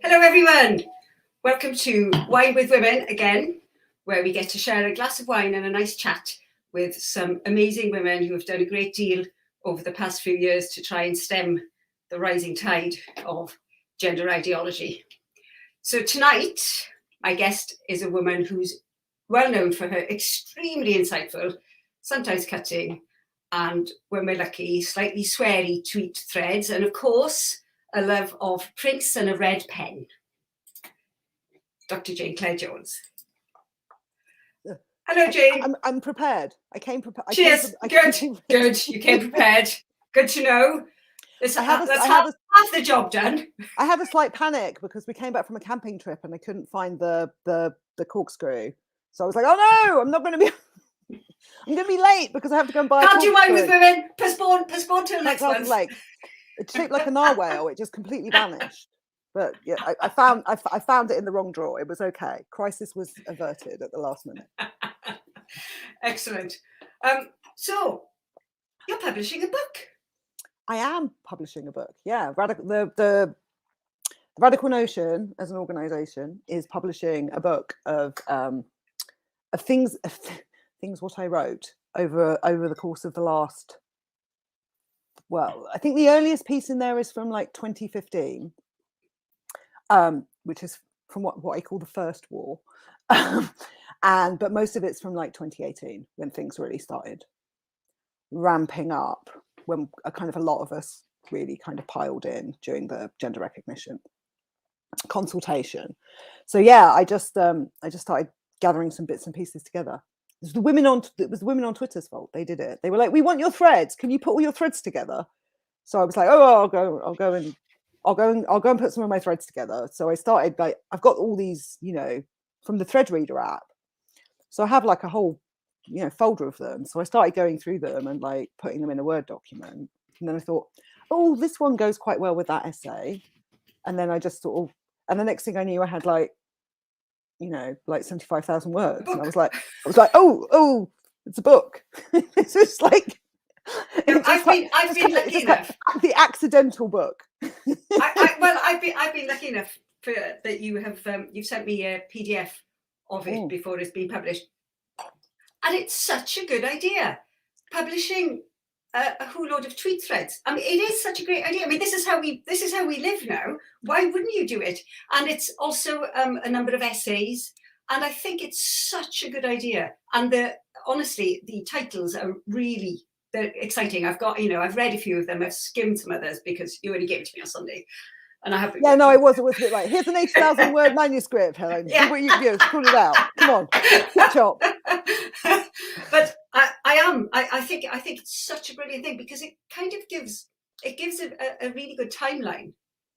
Hello everyone, welcome to Wine with Women again, where we get to share a glass of wine and a nice chat with some amazing women who have done a great deal over the past few years to try and stem the rising tide of gender ideology. So tonight, my guest is a woman who's well known for her extremely insightful, sometimes cutting, and when we're lucky, slightly sweary tweet threads, and of course, a love of prints and a red pen. Dr. Clare Jones. Hello, Jane. I'm prepared. I came prepared. Cheers. Good. You came prepared. Good to know. That's half the job done. I had a slight panic because we came back from a camping trip and I couldn't find the corkscrew. So I was like, oh no, I'm not going to be. I'm going to be late because I have to go and buy. Can't do Wine with Women. Postpone till next month. Like, it shaped like a narwhal. It just completely vanished. But yeah, I found it in the wrong drawer. It was okay. Crisis was averted at the last minute. Excellent. So you're publishing a book. I am publishing a book. Yeah, the Radical Notion as an organisation is publishing a book of things what I wrote over the course of the last. Well, I think the earliest piece in there is from like 2015. Which is from what I call the first war, but most of it's from like 2018 when things really started ramping up, when a lot of us really kind of piled in during the gender recognition consultation. So yeah, I just started gathering some bits and pieces together. It was the women on Twitter's fault. They did it. They were like, "We want your threads. Can you put all your threads together?" So I was like, "Oh, I'll go and put some of my threads together." So I started, like, I've got all these, from the thread reader app. So I have like a whole, folder of them. So I started going through them and like putting them in a Word document. And then I thought, oh, this one goes quite well with that essay. And then I just sort of, and the next thing I knew, I had like 75,000 words. And I was like, oh, it's a book. It's just like, I've been lucky enough. The accidental book. I've been lucky enough that you've sent me a PDF of it before it's been published, and it's such a good idea. Publishing a whole load of tweet threads. I mean, it is such a great idea. I mean, this is how we live now. Why wouldn't you do it? And it's also a number of essays, and I think it's such a good idea. And honestly, the titles are really. They're exciting. I've read a few of them. I've skimmed some others because you only gave it to me on Sunday, and I haven't. Yeah, no, it was a bit like, here's an 80,000 word manuscript, Helen. Yeah. What you do, pull it out. Come on, catch up. But I think it's such a brilliant thing because it kind of gives a really good timeline.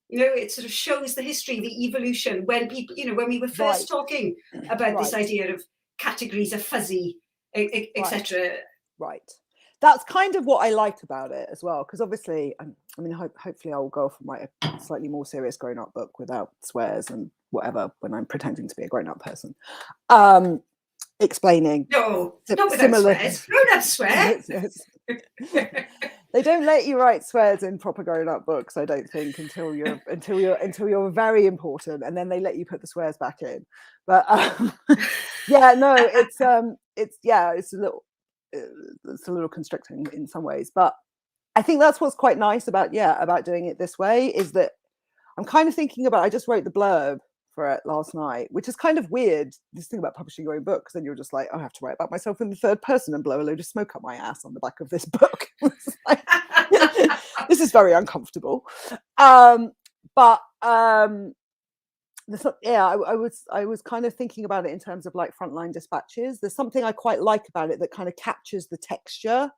It sort of shows the history, the evolution when people, when we were first talking about this idea of categories are fuzzy, etc. Right. That's kind of what I like about it as well, because obviously, hopefully I will go off and write a slightly more serious grown-up book without swears and whatever when I'm pretending to be a grown-up person. Explaining. No, not without swears. Grown-ups swear. They don't let you write swears in proper grown-up books, I don't think, until you're very important, and then they let you put the swears back in. But yeah, no, it's a little constricting in some ways, but I think that's what's quite nice about doing it this way, is that I'm kind of thinking about, I just wrote the blurb for it last night, which is kind of weird, this thing about publishing your own book, because then you're just like, I have to write about myself in the third person and blow a load of smoke up my ass on the back of this book. This is very uncomfortable. I was kind of thinking about it in terms of like Frontline Dispatches. There's something I quite like about it that kind of captures the texture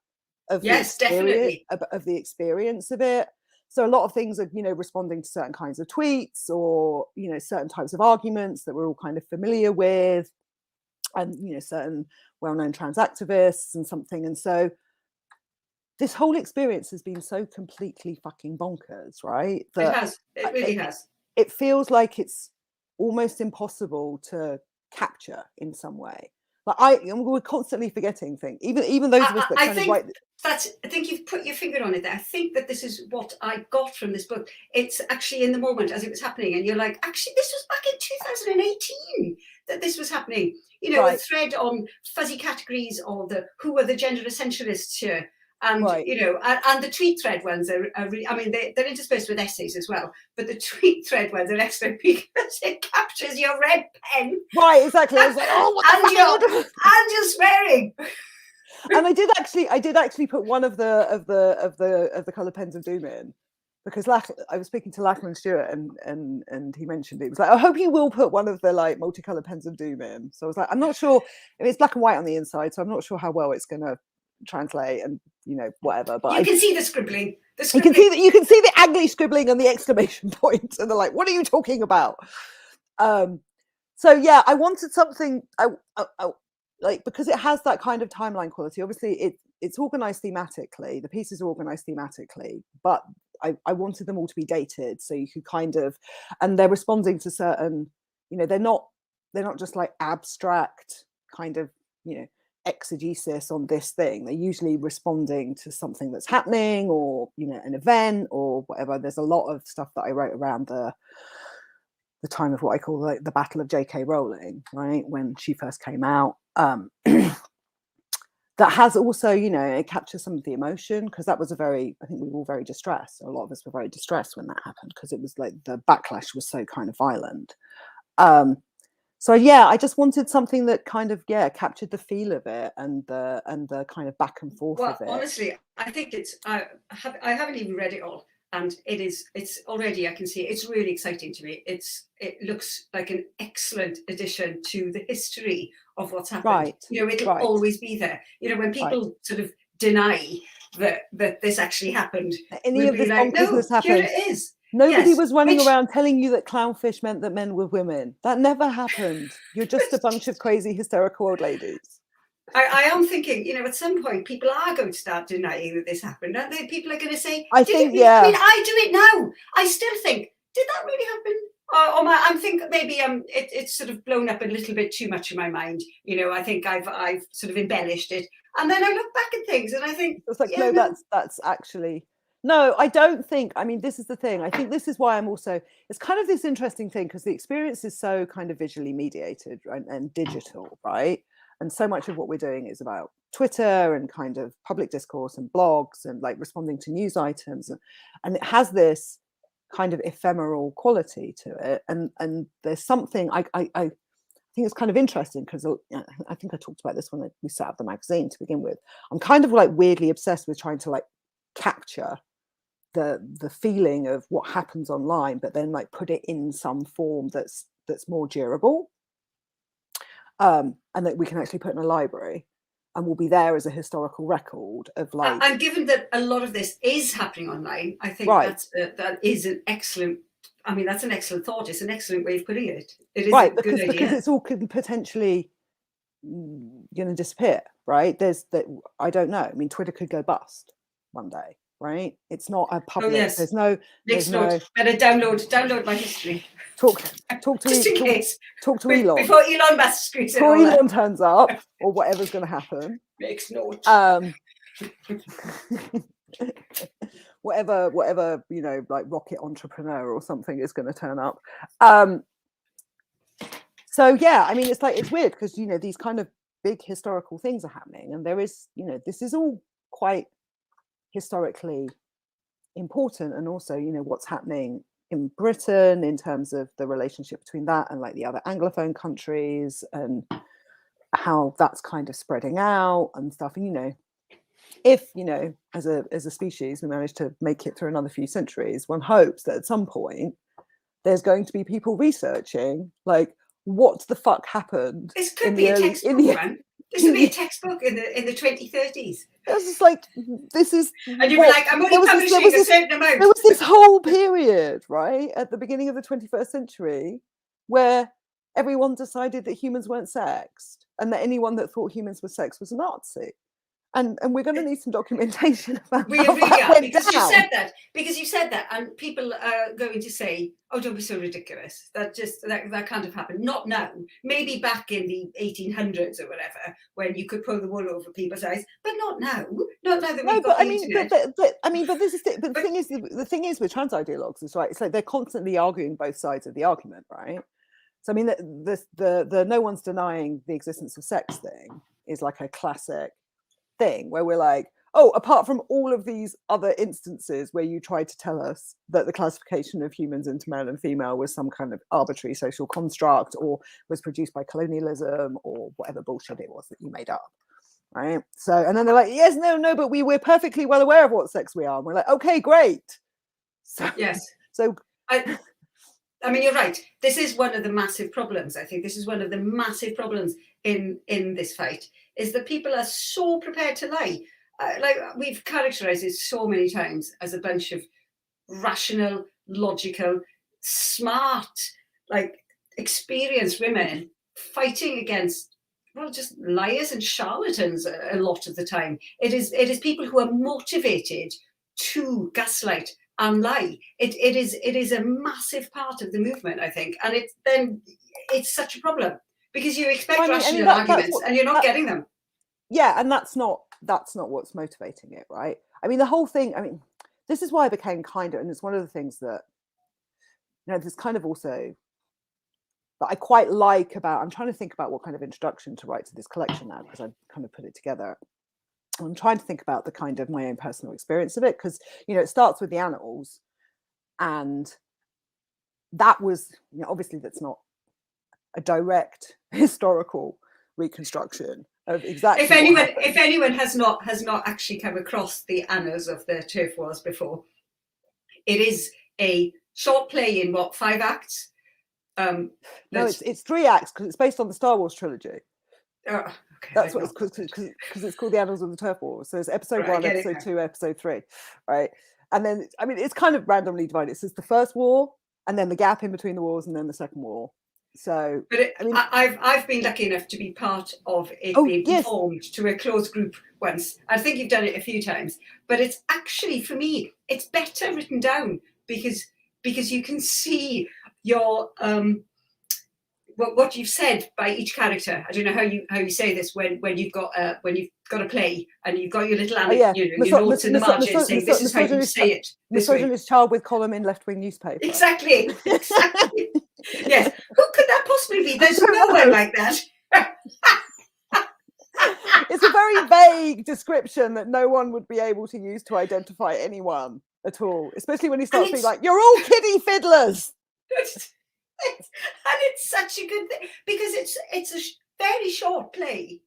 of the experience of it. So a lot of things are, responding to certain kinds of tweets or, certain types of arguments that we're all kind of familiar with, and, certain well-known trans activists and something. And so this whole experience has been so completely fucking bonkers, right? It really has. It feels like it's almost impossible to capture in some way. Like we're constantly forgetting things. Even those of us that kind of write. I think you've put your finger on it there. I think that this is what I got from this book. It's actually in the moment as it was happening, and you're like, actually, this was back in 2018 that this was happening. You know, a thread on fuzzy categories, or who are the gender essentialists here, and you know, and the tweet thread ones are really, I mean, they're interspersed with essays as well, but the tweet thread ones are excellent because it captures your red pen. Right, exactly. I was like, oh, what the fuck? And you're swearing. And I did actually put one of the colour pens of doom in, because I was speaking to Lachlan Stewart, and he mentioned it. He was like, I hope you will put one of the like multicolour pens of doom in. So I was like, I'm not sure if it's black and white on the inside, so I'm not sure how well it's going to translate, and you know, whatever. But you can see the scribbling. You can see the angry scribbling and the exclamation points, and they're like, what are you talking about? So yeah, I wanted something. I like, because it has that kind of timeline quality. Obviously, it's organized thematically. The pieces are organized thematically, but I wanted them all to be dated, so you could kind of, and they're responding to certain, you know, they're not just like abstract kind of, you know, exegesis on this thing. They're usually responding to something that's happening, or you know, an event or whatever. There's a lot of stuff that I wrote around the time of what I call like the Battle of Jk Rowling, right, when she first came out. That has also, you know, it captures some of the emotion, because that was I think we were all very distressed. A lot of us were very distressed when that happened, because it was like the backlash was so kind of violent. So yeah, I just wanted something that kind of captured the feel of it, and the kind of back and forth of it. Honestly, I think I haven't even read it all, and it's already, I can see it's really exciting to me. It looks like an excellent addition to the history of what's happened. Right. You know, it'll always be there. You know, when people sort of deny that this actually happened, any of this bonkersness happened. Here it is. Nobody was running around telling you that clownfish meant that men were women. That never happened. You're just a bunch of crazy, hysterical old ladies. I am thinking, you know, at some point people are going to start denying that this happened, aren't they? People are going to say, I think, yeah. I mean, I do it now. I still think, did that really happen? I'm thinking maybe it's sort of blown up a little bit too much in my mind. You know, I think I've sort of embellished it, and then I look back at things and I think it's like, no, that's actually. No, I don't think. I mean, this is the thing. I think this is why I'm also. It's kind of this interesting thing, because the experience is so kind of visually mediated and digital, right? And so much of what we're doing is about Twitter and kind of public discourse and blogs and like responding to news items, and it has this kind of ephemeral quality to it. And there's something I think it's kind of interesting, because I think I talked about this when we set up the magazine to begin with. I'm kind of like weirdly obsessed with trying to like capture the feeling of what happens online, but then like put it in some form that's more durable, and that we can actually put in a library and will be there as a historical record of like. And given that a lot of this is happening online, I think that is an excellent. I mean, that's an excellent thought. It's an excellent way of putting it. It is a good idea. Because it's all potentially going to disappear, right? There's that. I don't know. I mean, Twitter could go bust one day. Right, it's not a public. Oh, yes. There's no. Better download my history. Talk to Elon before Elon Musk screws it. Before Elon turns up, or whatever's going to happen. Makes note. Whatever, you know, like rocket entrepreneur or something is going to turn up. So yeah, I mean, it's like, it's weird, because you know, these kind of big historical things are happening, and there is, you know, this is all quite historically important, and also, you know, what's happening in Britain in terms of the relationship between that and like the other Anglophone countries, and how that's kind of spreading out and stuff. And you know, if, you know, as a species we manage to make it through another few centuries, one hopes that at some point there's going to be people researching like what the fuck happened. This could be a textbook, man. This would be a textbook in the 2030s. It's just like, this is, and you were like, I'm only publishing a certain amount. There was this whole period, right, at the beginning of the 21st century, where everyone decided that humans weren't sexed, and that anyone that thought humans were sexed was a Nazi. and we're going to need some documentation about We how really that are, went because you down. said that. Because you said that, and people are going to say, "Oh, don't be so ridiculous. That can't have happened." Not now. Maybe back in the 1800s or whatever, when you could pull the wool over people's eyes, but not now. Not now that we've got the internet. But this is but the thing is with trans ideologues is right. It's like they're constantly arguing both sides of the argument, right? So I mean, the no one's denying the existence of sex thing is like a classic thing where we're like, oh, apart from all of these other instances where you tried to tell us that the classification of humans into male and female was some kind of arbitrary social construct or was produced by colonialism or whatever bullshit it was that you made up, right? So, and then they're like, yes, no, but we're perfectly well aware of what sex we are. And we're like, okay, great. So, yes. So, I mean, you're right. This is one of the massive problems. I think this is one of the massive problems in this fight, is that people are so prepared to lie. Like we've characterized it so many times as a bunch of rational, logical, smart, like experienced women fighting against, well, just liars and charlatans a lot of the time. It is people who are motivated to gaslight and lie. It is a massive part of the movement, I think, and it's such a problem because you expect rational arguments and you're not getting them. Yeah, and that's not what's motivating it, right? I mean, the whole thing. I mean, this is why I became kind of, and it's one of the things that, you know, there's kind of also that I quite like about. I'm trying to think about what kind of introduction to write to this collection now, because I've kind of put it together. I'm trying to think about the kind of my own personal experience of it, because, you know, it starts with the annals, and that was, you know, obviously that's not a direct historical reconstruction of exactly. If anyone has not actually come across the annals of the turf wars before, it is a short play in 5 acts. No, it's 3 acts because it's based on the Star Wars trilogy. Okay, that's what it's called, because it's called the Annals of the Turf Wars. So it's episode 1, episode 2, episode 3, right? And then, I mean, it's kind of randomly divided. So it's the first war, and then the gap in between the wars, and then the second war. So, but I mean, I've been lucky enough to be part of it being formed to a closed group once. I think you've done it a few times, but it's actually, for me, it's better written down because you can see your what you've said by each character. I don't know how you say this when you've got a play and you've got your little your notes in the margin saying this is how you say it. Misogynist child with column in left-wing newspaper. Exactly. Yes. Who could that possibly be? There's no one like that. It's a very vague description that no one would be able to use to identify anyone at all, especially when he starts being like, "You're all kiddie fiddlers." And it's such a good thing because it's a very short play,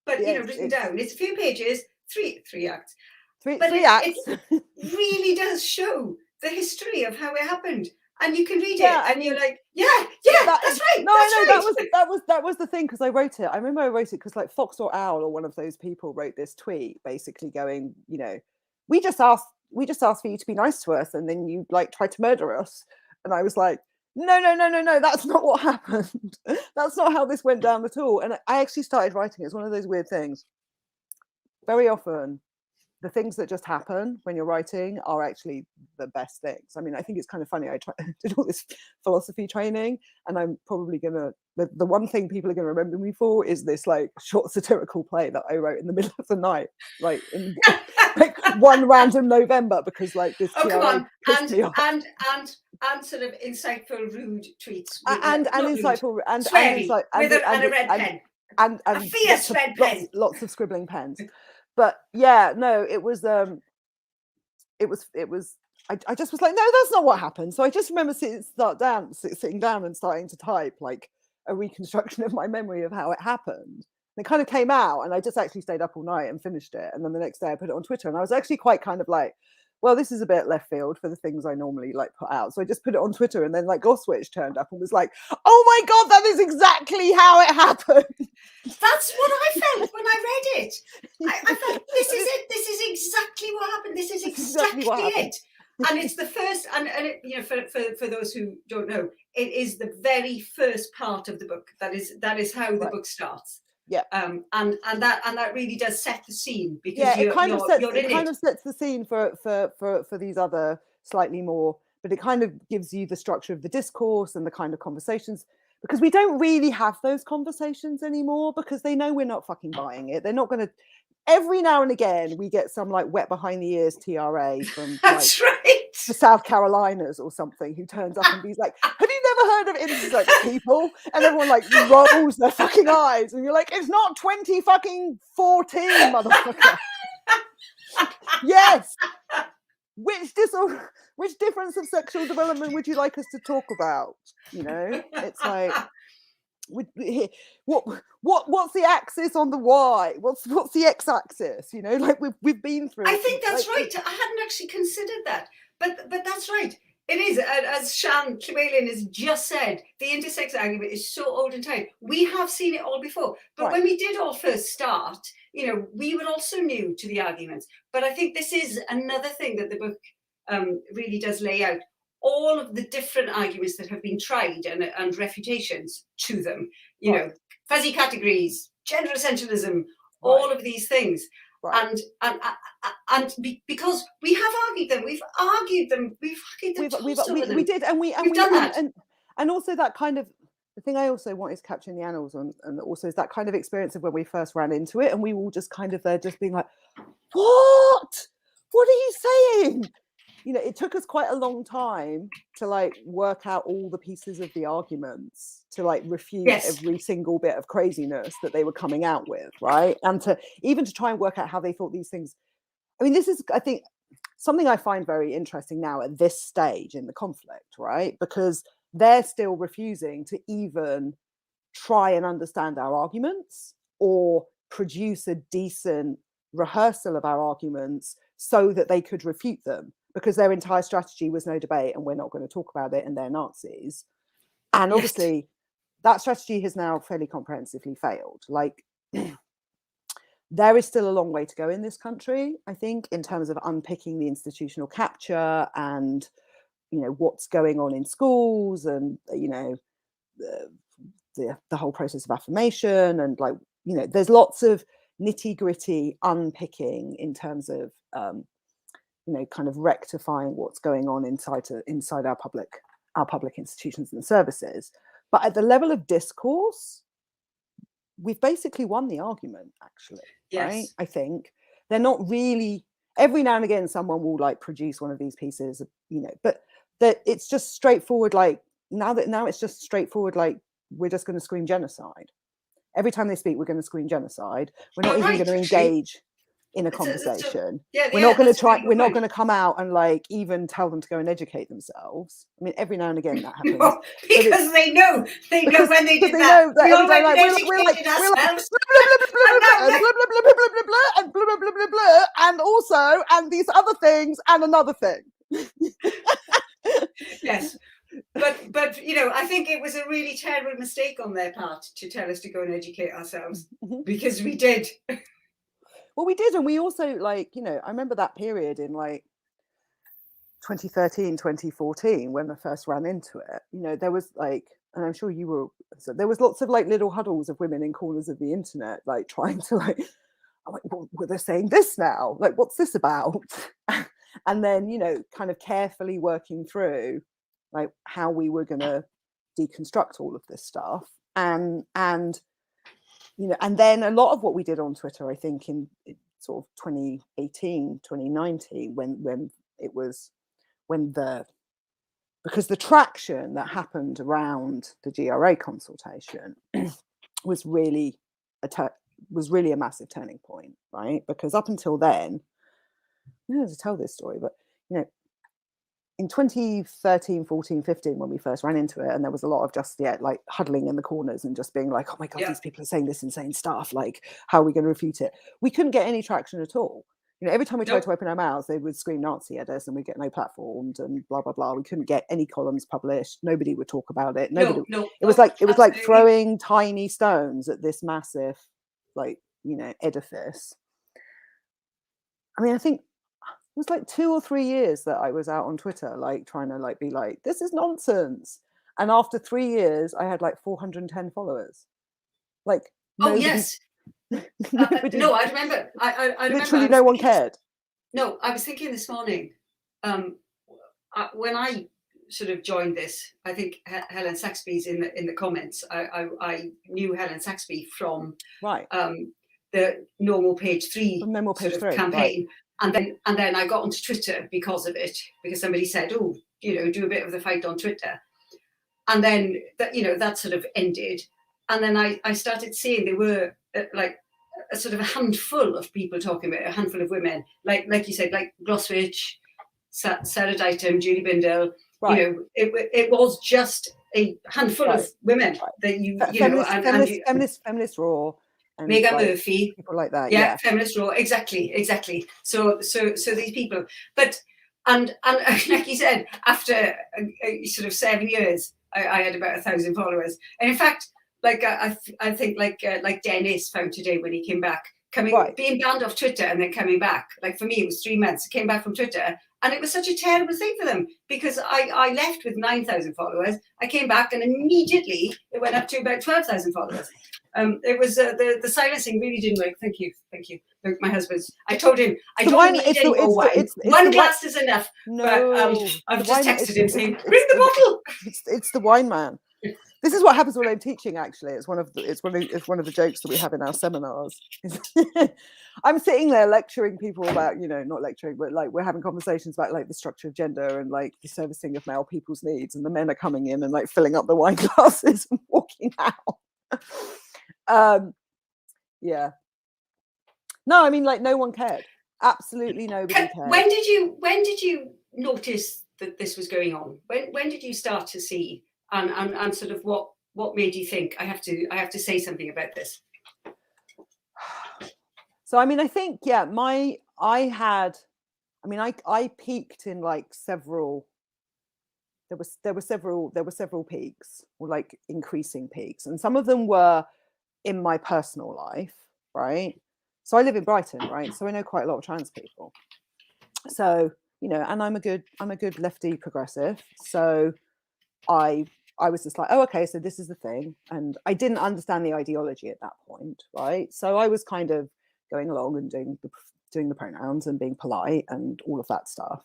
but written down. It's a few pages, three acts. Three acts. It really does show the history of how it happened, and you can read it, and you're like, that's right. No, I know that was the thing, because I wrote it. I remember I wrote it because like Fox or Owl or one of those people wrote this tweet basically going, you know, we just asked for you to be nice to us, and then you like tried to murder us, and I was like, no, that's not what happened. That's not how this went down at all. And I actually started writing. It's one of those weird things. Very often, the things that just happen when you're writing are actually the best things. I mean, I think it's kind of funny. I did all this philosophy training, and I'm probably the one thing people are going to remember me for is this like short satirical play that I wrote in the middle of the night, like in like one random November, because like this. Oh, come on. And sort of insightful, rude tweets. And insightful, and sweary, and a red pen. And a fierce red pen. Lots of scribbling pens. But yeah, no, it was I just was like, no, that's not what happened. So I just remember sitting down and starting to type like a reconstruction of my memory of how it happened. And it kind of came out, and I just actually stayed up all night and finished it. And then the next day I put it on Twitter, and I was actually quite kind of like, well, this is a bit left field for the things I normally like put out. So I just put it on Twitter, and then like Goswitch turned up and was like, oh my God, that is exactly how it happened. That's what I felt when I read it. I felt, this is it. This is exactly what happened. This is exactly it. And it's the first, and it, you know, for those who don't know, it is the very first part of the book. That is how the book starts. Yeah. And that really does set the scene, because Yeah, it kind you're of sets the scene for these other slightly more, but it kind of gives you the structure of the discourse and the kind of conversations, because we don't really have those conversations anymore, because they know we're not fucking buying it. They're not going to. Every now and again, we get some like wet behind the ears TRA from That's like right. the South Carolinas or something, who turns up and be like, "Have you never heard of intersex people?" And everyone like rolls their fucking eyes, and you're like, "It's not 2014, motherfucker." Yes. Which difference of sexual development would you like us to talk about? You know, it's like, what's the axis on the Y? What's the x-axis? You know, like we've been through. I think that's like, right. I hadn't actually considered that, but that's right. It is, as Sian Llewellyn has just said, the intersex argument is so old and tired. We have seen it all before, but Right. when we did all first start, you know, we were also new to the arguments. But I think this is another thing that the book really does lay out. All of the different arguments that have been tried and refutations to them, you know, fuzzy categories, gender essentialism, all of these things. Right. And because we have argued them, we've argued them we did, and we've done that. And also that kind of, the thing I also want is capturing the annals, and also is that kind of experience of when we first ran into it, and we all just kind of there just being like, what are you saying? You know, it took us quite a long time to like work out all the pieces of the arguments to like refute every single bit of craziness that they were coming out with, right? And to even to try and work out how they thought these things. I mean, this is, I think, something I find very interesting now at this stage in the conflict, right? Because they're still refusing to even try and understand our arguments or produce a decent rehearsal of our arguments so that they could refute them, because their entire strategy was no debate and we're not going to talk about it and they're Nazis. And obviously that strategy has now fairly comprehensively failed. Like, there is still a long way to go in this country, I think, in terms of unpicking the institutional capture and, you know, what's going on in schools, and, you know, the whole process of affirmation, and, like, you know, there's lots of nitty gritty unpicking in terms of, you know, kind of rectifying what's going on inside our public institutions and services. But at the level of discourse, we've basically won the argument, actually. Right? I think they're not really. Every now and again, someone will like produce one of these pieces, you know, but that it's just straightforward. Like now it's just straightforward. Like, we're just going to scream genocide. Every time they speak, we're going to scream genocide. We're not even going to engage in a conversation. We're not going to try. We're not going to come out and like even tell them to go and educate themselves. I mean, every now and again that happens. No, because they know when they did that. We all went and educated ourselves. And blah blah blah blah blah, and also and these other things and another thing. Yes. But you know, I think it was a really terrible mistake on their part to tell us to go and educate ourselves, because we did. Well, we did, and we also, like, you know, I remember that period in like 2013, 2014 when I first ran into it. You know, there was like, and I'm sure you were, so there was lots of like little huddles of women in corners of the internet, like trying to like, I'm like, well, they're saying this now, like, what's this about? And then, you know, kind of carefully working through like how we were going to deconstruct all of this stuff, and you know, and then a lot of what we did on Twitter, I think in sort of 2018, 2019, when it was, because the traction that happened around the GRA consultation was really a massive turning point, right? Because up until then, I don't know how to tell this story, but, you know, in 2013, 14, 15, when we first ran into it, and there was a lot of just like huddling in the corners and just being like, oh my God, these people are saying this insane stuff. Like, how are we going to refute it? We couldn't get any traction at all. You know, every time we tried to open our mouths, they would scream Nazi at us and we'd get no platforms and blah, blah, blah. We couldn't get any columns published. Nobody would talk about it. It was like throwing tiny stones at this massive, like, you know, edifice. I mean, I think it was like 2 or 3 years that I was out on Twitter, like trying to like be like, this is nonsense. And after 3 years, I had like 410 followers. Like, Oh Nobody, yes. nobody, No, I remember. I remember. literally no one cared. No, I was thinking this morning, when I sort of joined this, I think Helen Saxby's in the comments. I knew Helen Saxby from Right. the Normal Page 3 From Normal Page sort of 3, campaign, right. and then I got onto Twitter because of it, because somebody said, "Oh, do a bit of the fight on Twitter," and then that sort of ended, and then I started seeing there were like a sort of a handful of people talking about it, a handful of women, like you said, like Glosswitch, Sarah Dighton, Julie Bindel. Right. It was just a handful right. of women right. that feminist Raw, and Megan like, Murphy, people like that. yeah, Yeah. Feminist Raw, exactly. So these people, but and like you said, after sort of 7 years, I had about 1,000 followers, and in fact, like I think like Dennis found today when he came back, being banned off Twitter and then coming back. Like for me, it was 3 months. Came back from Twitter, and it was such a terrible thing for them, because I left with 9,000 followers. I came back, and immediately it went up to about 12,000 followers. It was the silencing really didn't work. Thank you. Look, my husband's. I told him I don't need any more wine. One glass is enough. No, but I've just texted him saying, "Bring the bottle." It's the wine man. This is what happens when I'm teaching. Actually, it's one of the jokes that we have in our seminars. I'm sitting there lecturing people about, not lecturing, but like we're having conversations about like the structure of gender and like the servicing of male people's needs, and the men are coming in and like filling up the wine glasses and walking out. Yeah. No, I mean, like, no one cared. Absolutely nobody cared. When did you notice that this was going on? When did you start to see and sort of what made you think I have to say something about this? So I mean, I think, yeah, I peaked in like several. There were several peaks, or like increasing peaks, and some of them were in my personal life, right? So I live in Brighton, right? So I know quite a lot of trans people. So, and I'm a good lefty progressive. So I was just like, oh, okay, so this is the thing. And I didn't understand the ideology at that point, right? So I was kind of going along and doing the pronouns and being polite and all of that stuff.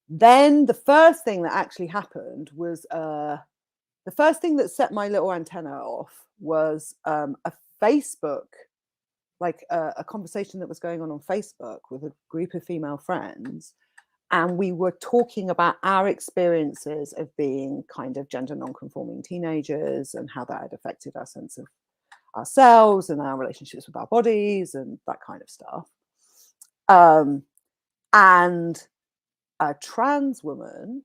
Then the first thing that actually happened was the first thing that set my little antenna off was a Facebook, like a conversation that was going on Facebook with a group of female friends. And we were talking about our experiences of being kind of gender non-conforming teenagers and how that had affected our sense of ourselves and our relationships with our bodies and that kind of stuff. And a trans woman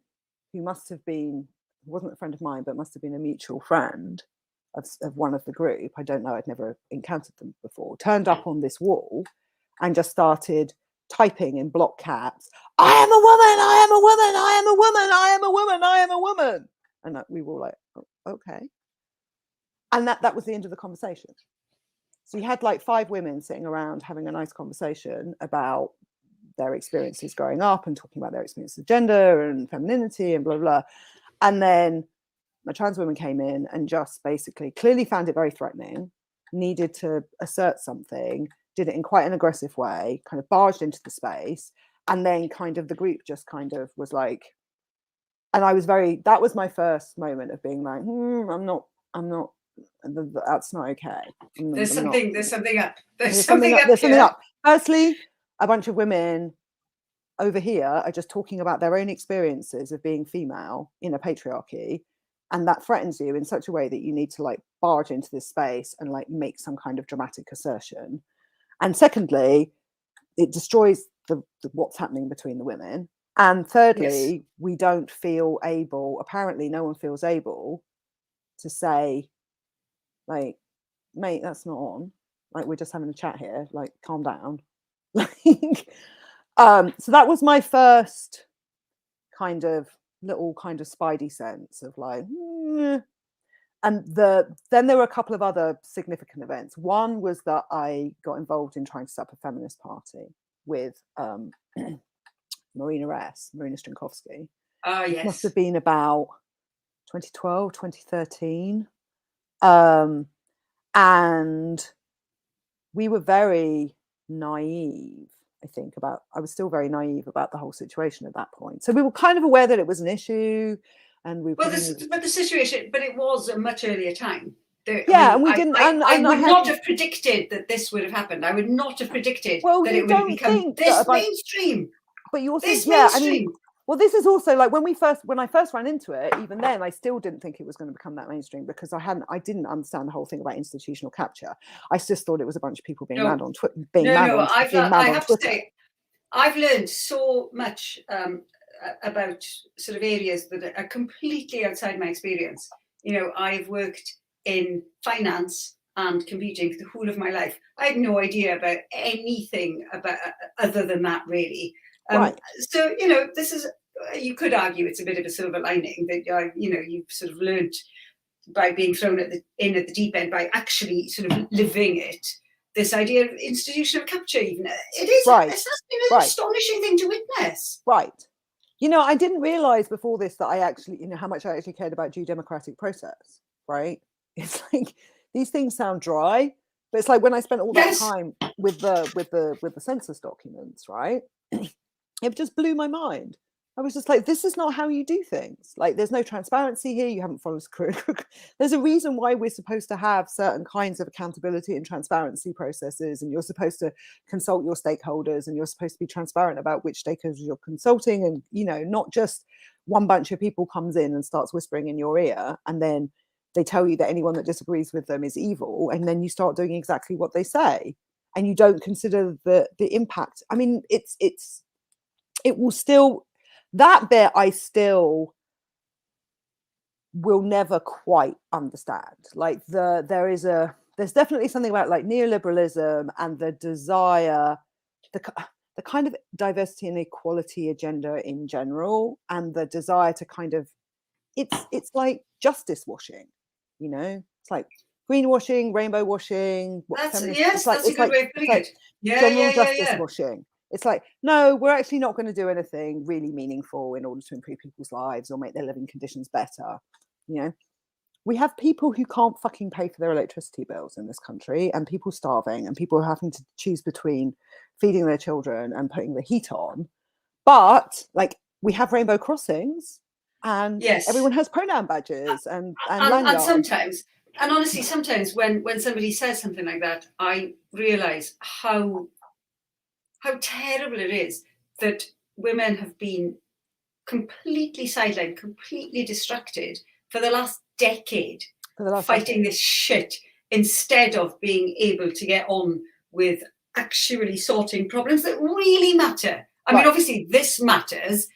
who wasn't a friend of mine, but must have been a mutual friend of one of the group, I don't know, I'd never encountered them before, turned up on this wall and just started typing in block caps, "I am a woman, I am a woman, I am a woman, I am a woman, I am a woman." And we were like, oh, okay. And that was the end of the conversation. So you had like 5 women sitting around having a nice conversation about their experiences growing up and talking about their experience of gender and femininity and blah, blah. And then my trans woman came in and just basically clearly found it very threatening, needed to assert something, did it in quite an aggressive way, kind of barged into the space. And then kind of the group just kind of was like, and that was my first moment of being like, I'm not, that's not okay. There's something up. There's something up. Firstly, a bunch of women over here are just talking about their own experiences of being female in a patriarchy, and that threatens you in such a way that you need to like barge into this space and like make some kind of dramatic assertion. And secondly, it destroys what's happening between the women. And thirdly, we don't feel able, apparently no one feels able to say, like, mate, that's not on. Like, we're just having a chat here, like, calm down. So that was my first kind of little kind of spidey sense of like, and then there were a couple of other significant events. One was that I got involved in trying to set up a feminist party with Marina Strinkowski. Oh, yes. It must have been about 2012, 2013. And we were very naive, I was still very naive about the whole situation at that point. So we were kind of aware that it was an issue, and we but the situation, but it was a much earlier time. And we didn't. I would not have predicted that this would have happened. I would not have predicted that it would have become this mainstream. But you also, mainstream. Well, this is also like when I first ran into it. Even then, I still didn't think it was going to become that mainstream because I didn't understand the whole thing about institutional capture. I just thought it was a bunch of people being mad on Twitter. I have to say, I've learned so much about sort of areas that are completely outside my experience. You know, I've worked in finance and computing for the whole of my life. I had no idea about anything about other than that, really. Right. So, you know, this is, you could argue it's a bit of a silver lining that, you know, you've sort of learned by being thrown at the deep end, by actually sort of living it. This idea of institutional capture, even, it is, right. It's been an astonishing thing to witness. Right. You know, I didn't realize before this that I actually, you know, how much I actually cared about due democratic process, right? It's like, these things sound dry, but it's like when I spent all that time with the census documents, right? It just blew my mind. I was just like, this is not how you do things. Like, there's no transparency here. You haven't followed there's a reason why we're supposed to have certain kinds of accountability and transparency processes, and you're supposed to consult your stakeholders, and you're supposed to be transparent about which stakeholders you're consulting, and, you know, not just one bunch of people comes in and starts whispering in your ear, and then they tell you that anyone that disagrees with them is evil, and then you start doing exactly what they say, and you don't consider the impact. I mean, it will still, that bit I still will never quite understand. Like, there's definitely something about like neoliberalism and the desire, the kind of diversity and equality agenda in general, and the desire to kind of, it's like justice washing, you know, it's like greenwashing, rainbow washing. That's a good way of putting it. General justice washing. It's like, no, we're actually not going to do anything really meaningful in order to improve people's lives or make their living conditions better. You know, we have people who can't fucking pay for their electricity bills in this country, and people starving, and people having to choose between feeding their children and putting the heat on. But like, we have rainbow crossings, and everyone has pronoun badges and sometimes, and honestly, sometimes when somebody says something like that, I realize how terrible it is that women have been completely sidelined, completely distracted for the last decade, fighting this shit, instead of being able to get on with actually sorting problems that really matter. I mean, obviously, this matters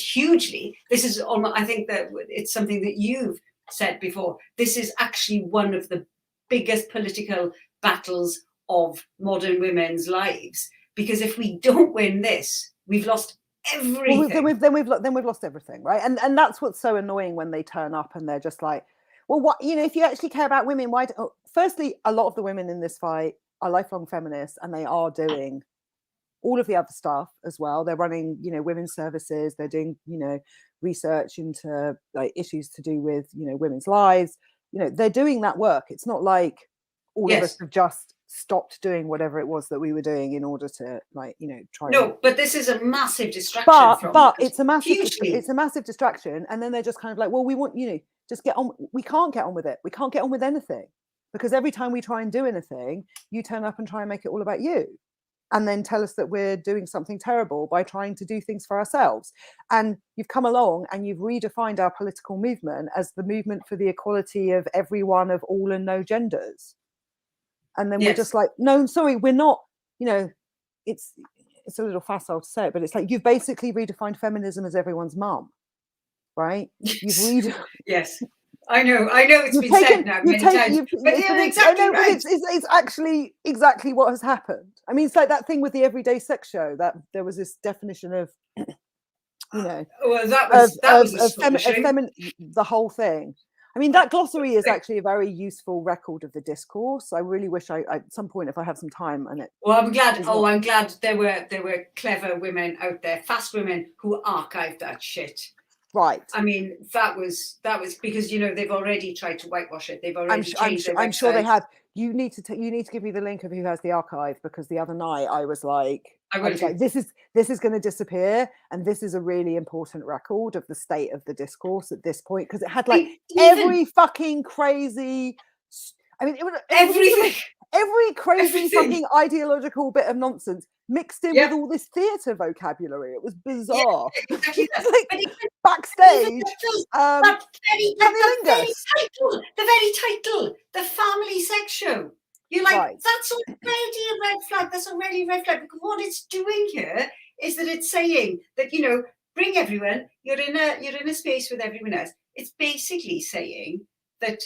hugely. This is, I think that it's something that you've said before. This is actually one of the biggest political battles of modern women's lives. Because if we don't win this, we've lost everything. Well, then we've lost everything, right? And that's what's so annoying when they turn up and they're just like, well, what, you know, if you actually care about women, why? Firstly, a lot of the women in this fight are lifelong feminists, and they are doing all of the other stuff as well. They're running, you know, women's services. They're doing, you know, research into like issues to do with, you know, women's lives. You know, they're doing that work. It's not like all of us have just stopped doing whatever it was that we were doing in order to, like, you know, try. But this is a massive distraction. But it's a massive distraction. And then they're just kind of like, well, we want, you know, just get on. We can't get on with it. We can't get on with anything, because every time we try and do anything, you turn up and try and make it all about you, and then tell us that we're doing something terrible by trying to do things for ourselves. And you've come along and you've redefined our political movement as the movement for the equality of everyone, of all and no genders. And then we're just like, no, sorry, we're not, you know, it's a little facile to say it, but it's like, you've basically redefined feminism as everyone's mum, right? Yes. I know it's been said now many times. But you're exactly right. It's actually exactly what has happened. I mean, it's like that thing with the Everyday Sex Show, that there was this definition of, you know, well, that was the whole thing. I mean, that glossary is actually a very useful record of the discourse. I really wish I at some point, if I have some time, and it. Well, I'm glad. I'm glad there were clever women out there, fast women, who archived that shit. Right. I mean, that was because, you know, they've already tried to whitewash it. They've already changed their website. I'm sure they have. You need to give me the link of who has the archive, because the other night I was like, this is going to disappear, and this is a really important record of the state of the discourse at this point, because it had like every fucking crazy. I mean, everything. Every crazy fucking ideological bit of nonsense mixed in with all this theatre vocabulary. It was bizarre. Yeah, exactly that. Like, backstage, the very title, the family sex show. You're like, right. That's already a red flag. That's already a red flag. Because what it's doing here is that it's saying that, you know, bring everyone. You're in a space with everyone else. It's basically saying that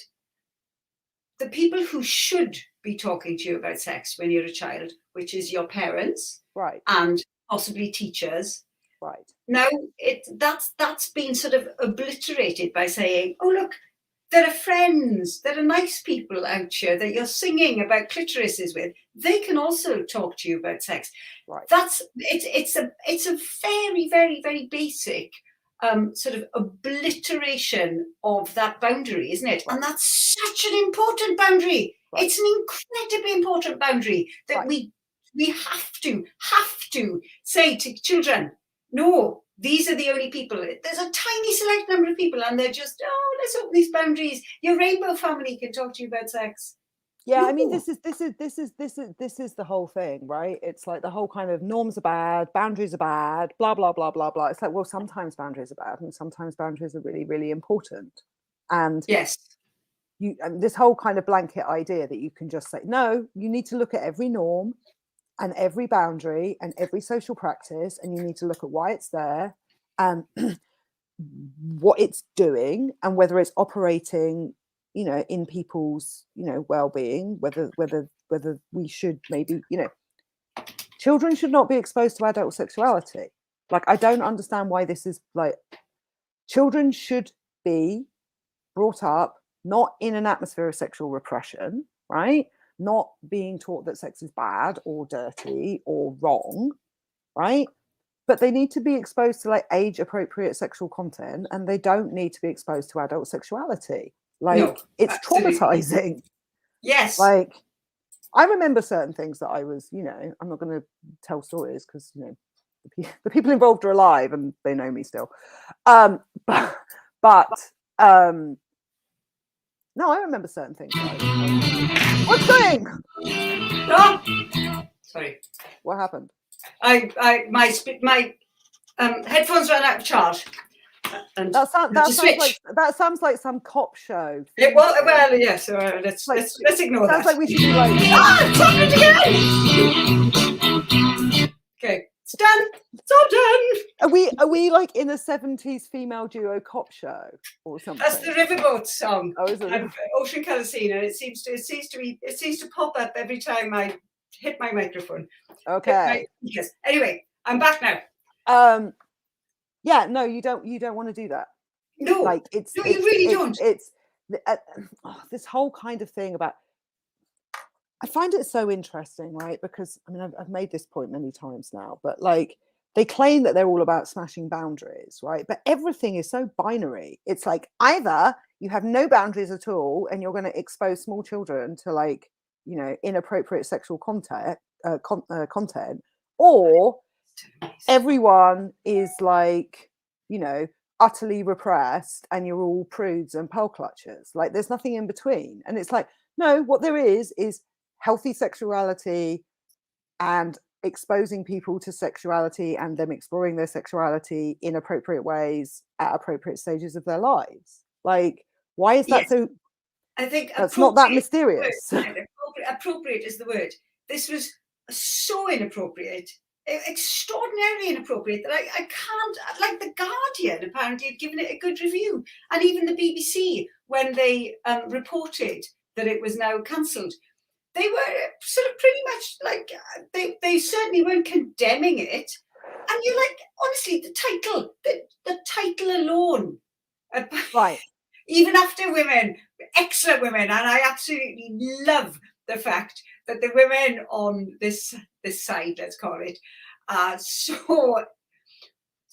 the people who should be talking to you about sex when you're a child, which is your parents, right, and possibly teachers, right. Now that's been sort of obliterated by saying, oh look, there are friends, there are nice people out here that you're singing about clitorises with. They can also talk to you about sex. Right. It's a very, very, very basic sort of obliteration of that boundary, isn't it? Right. And that's such an important boundary. Right. It's an incredibly important boundary that we have to say to children, no, these are the only people. There's a tiny select number of people, and they're just, let's open these boundaries. Your rainbow family can talk to you about sex. Yeah, no. I mean, this is the whole thing, right? It's like the whole kind of norms are bad, boundaries are bad, blah blah blah blah blah. It's like, well, sometimes boundaries are bad, and sometimes boundaries are really, really important. And yes, this whole kind of blanket idea that you can just say, no, you need to look at every norm and every boundary and every social practice, and you need to look at why it's there and what it's doing, and whether it's operating, you know, in people's, you know, well-being, whether we should maybe, you know, children should not be exposed to adult sexuality. Like, I don't understand why this is like, children should be brought up not in an atmosphere of sexual repression, right? Not being taught that sex is bad or dirty or wrong, right? But they need to be exposed to like age appropriate sexual content, and they don't need to be exposed to adult sexuality. Like, no, it's absolutely traumatizing. Yes. Like, I remember certain things that I was, you know, I'm not going to tell stories because, you know, the people involved are alive and they know me still. No, I remember certain things. What's going? Oh, sorry. What happened? My headphones ran out of charge. And that sounds like some cop show. Yeah, well, yes. Let's ignore that. Sounds like we should be like, it's again. Okay, it's done. It's all done. Are we like in a 70s female duo cop show or something? That's the Riverboat song. Oh, is it? Ocean Colour Scene, and it seems to pop up every time I hit my microphone. Okay. Yes. Anyway, I'm back now. Yeah, no, you don't want to do that. No, like you really don't. It's this whole kind of thing about. I find it so interesting, right? Because I mean, I've made this point many times now, but like they claim that they're all about smashing boundaries, right? But everything is so binary. It's like either you have no boundaries at all, and you're going to expose small children to like, you know, inappropriate sexual content, or everyone is like, you know, utterly repressed and you're all prudes and pearl clutchers. Like there's nothing in between. And it's like, no, what there is healthy sexuality and exposing people to sexuality and them exploring their sexuality in appropriate ways at appropriate stages of their lives. Like, why is that so? I think that's not that mysterious. Appropriate is the word. This was so inappropriate, extraordinarily inappropriate, that I can't, like the Guardian apparently had given it a good review, and even the BBC, when they reported that it was now cancelled, they were sort of pretty much like, they certainly weren't condemning it. And you're like, honestly, the title alone, right? Even after women, excellent women, and I absolutely love the fact that the women on this side, let's call it, are so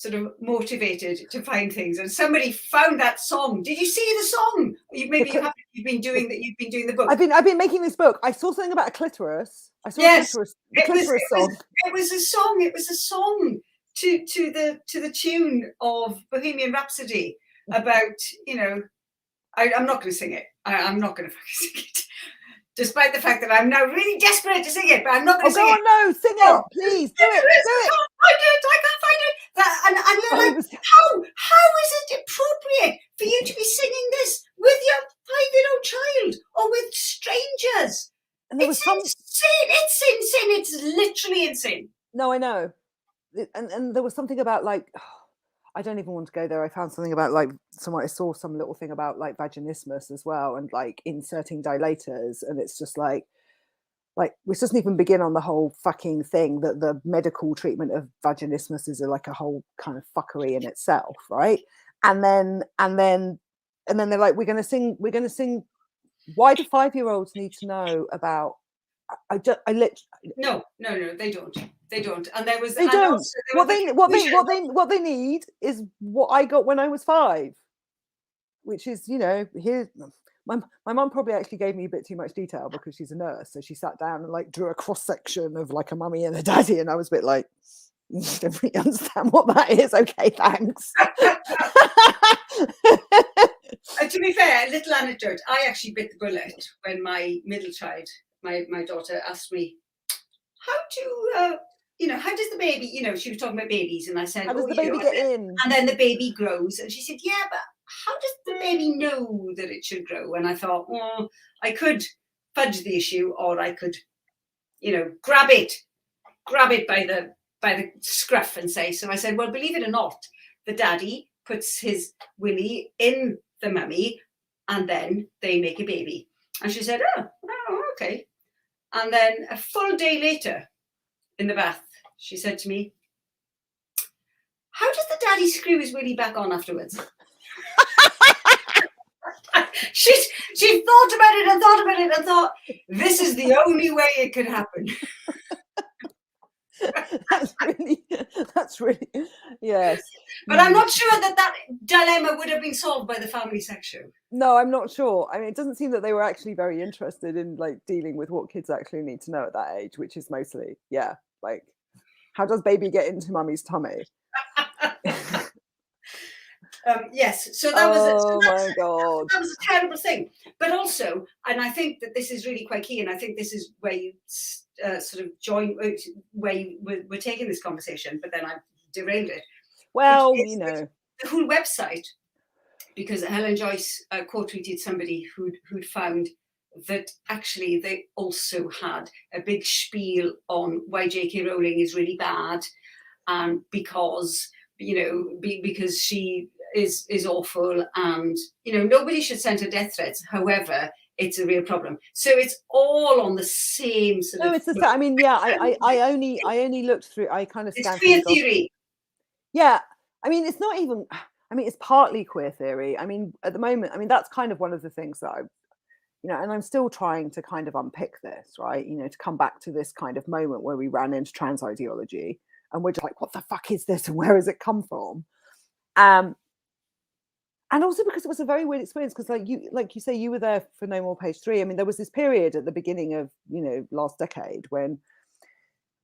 sort of motivated to find things, and somebody found that song. Did you see the song? Maybe you haven't. You've been doing the book. I've been making this book. I saw something about a clitoris. I saw yes, the clitoris song. It was a song. It was a song to the tune of Bohemian Rhapsody about, you know, I'm not going to sing it. I'm not going to fucking sing it. Despite the fact that I'm now really desperate to sing it, but I'm not going to sing it. No, sing it, please, do it. I can't find it. And you're like, how is it appropriate for you to be singing this with your 5-year-old child or with strangers? And there it's was insane. It's insane. It's literally insane. No, I know. And there was something about like, I don't even want to go there. I found something about like I saw some little thing about like vaginismus as well, and like inserting dilators, and it's just like which doesn't even begin on the whole fucking thing that the medical treatment of vaginismus is like a whole kind of fuckery in itself, right? And then they're like, we're going to sing. Why do 5-year-olds need to know about? No, they don't. They don't. And there was. They don't. What they need is what I got when I was 5, which is, you know, here's. My mum probably actually gave me a bit too much detail because she's a nurse, so she sat down and like drew a cross section of like a mummy and a daddy, and I was a bit like, I don't really understand what that is. Okay, thanks. To be fair, a little anecdote. I actually bit the bullet when my middle child, my daughter, asked me, how does the baby, you know, she was talking about babies, and I said, how does the baby get in? And then the baby grows, and she said, yeah, but how does the baby know that it should grow? And I thought, well, I could fudge the issue, or I could, you know, grab it by the scruff and say. So I said, well, believe it or not, the daddy puts his willy in the mummy, and then they make a baby. And she said, oh, okay. And then a full day later, in the bath, she said to me, how does the daddy screw his willy back on afterwards? She thought about it and thought, this is the only way it could happen. That's really, yes. But I'm not sure that dilemma would have been solved by the family section. No, I'm not sure. I mean, it doesn't seem that they were actually very interested in like dealing with what kids actually need to know at that age, which is mostly, like, how does baby get into mummy's tummy? Yes, so that was my God. That was a terrible thing. But also, and I think that this is really quite key, and I think this is where you sort of join, where you were taking this conversation, but then I derailed it. Well, you know, the whole website, because Helen Joyce quote tweeted somebody who'd found that actually they also had a big spiel on why Jk Rowling is really bad, and because, you know, because she is awful, and, you know, nobody should send her death threats. However, it's a real problem. So it's all on the same sort of. No, it's the same. I mean, yeah, I only looked through. I kind of scanned. It's queer theory. Yeah, I mean, it's not even. I mean, it's partly queer theory. I mean, at the moment, I mean, that's kind of one of the things that I, you know, and I'm still trying to kind of unpick this, right? You know, to come back to this kind of moment where we ran into trans ideology, and we're just like, what the fuck is this, and where has it come from? And also because it was a very weird experience, because like you say, you were there for No More Page 3. I mean, there was this period at the beginning of, you know, last decade when,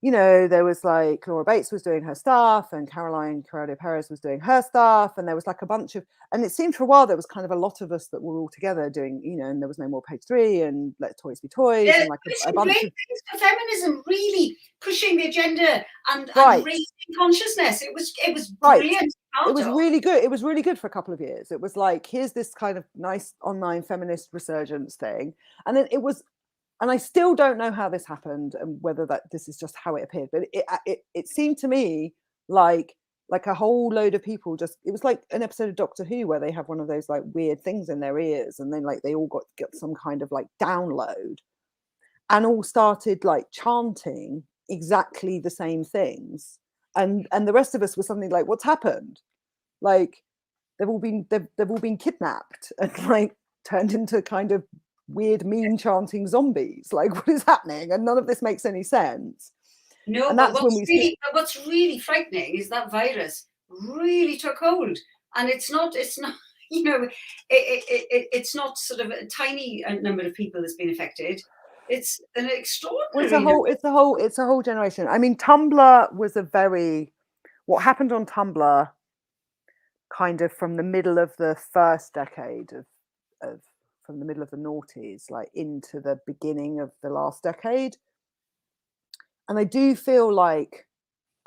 you know, there was like Laura Bates was doing her stuff and Caroline Corrado Perez was doing her stuff. And there was like a bunch of, and it seemed for a while there was kind of a lot of us that were all together doing, you know, and there was No More Page 3 and Let Toys Be Toys. Yeah, and like a bunch of things for feminism, really pushing the agenda and raising consciousness. It was brilliant. It was really good. It was really good for a couple of years. It was like, here's this kind of nice online feminist resurgence thing. And then it was, and I still don't know how this happened and whether this is just how it appeared, but it seemed to me like a whole load of people just, it was like an episode of Doctor Who where they have one of those like weird things in their ears, and then like they all get some kind of like download and all started like chanting exactly the same things. And the rest of us were suddenly like, what's happened? Like they've all been kidnapped and like turned into kind of weird meme chanting zombies. Like, what is happening? And none of this makes any sense. No, and that's what's really frightening is that virus really took hold. And it's not, you know, it's not sort of a tiny number of people that's been affected. It's an extraordinary number. It's a whole generation. I mean, Tumblr was what happened on Tumblr kind of from the middle of the first decade of from the middle of the noughties, like into the beginning of the last decade. And I do feel like,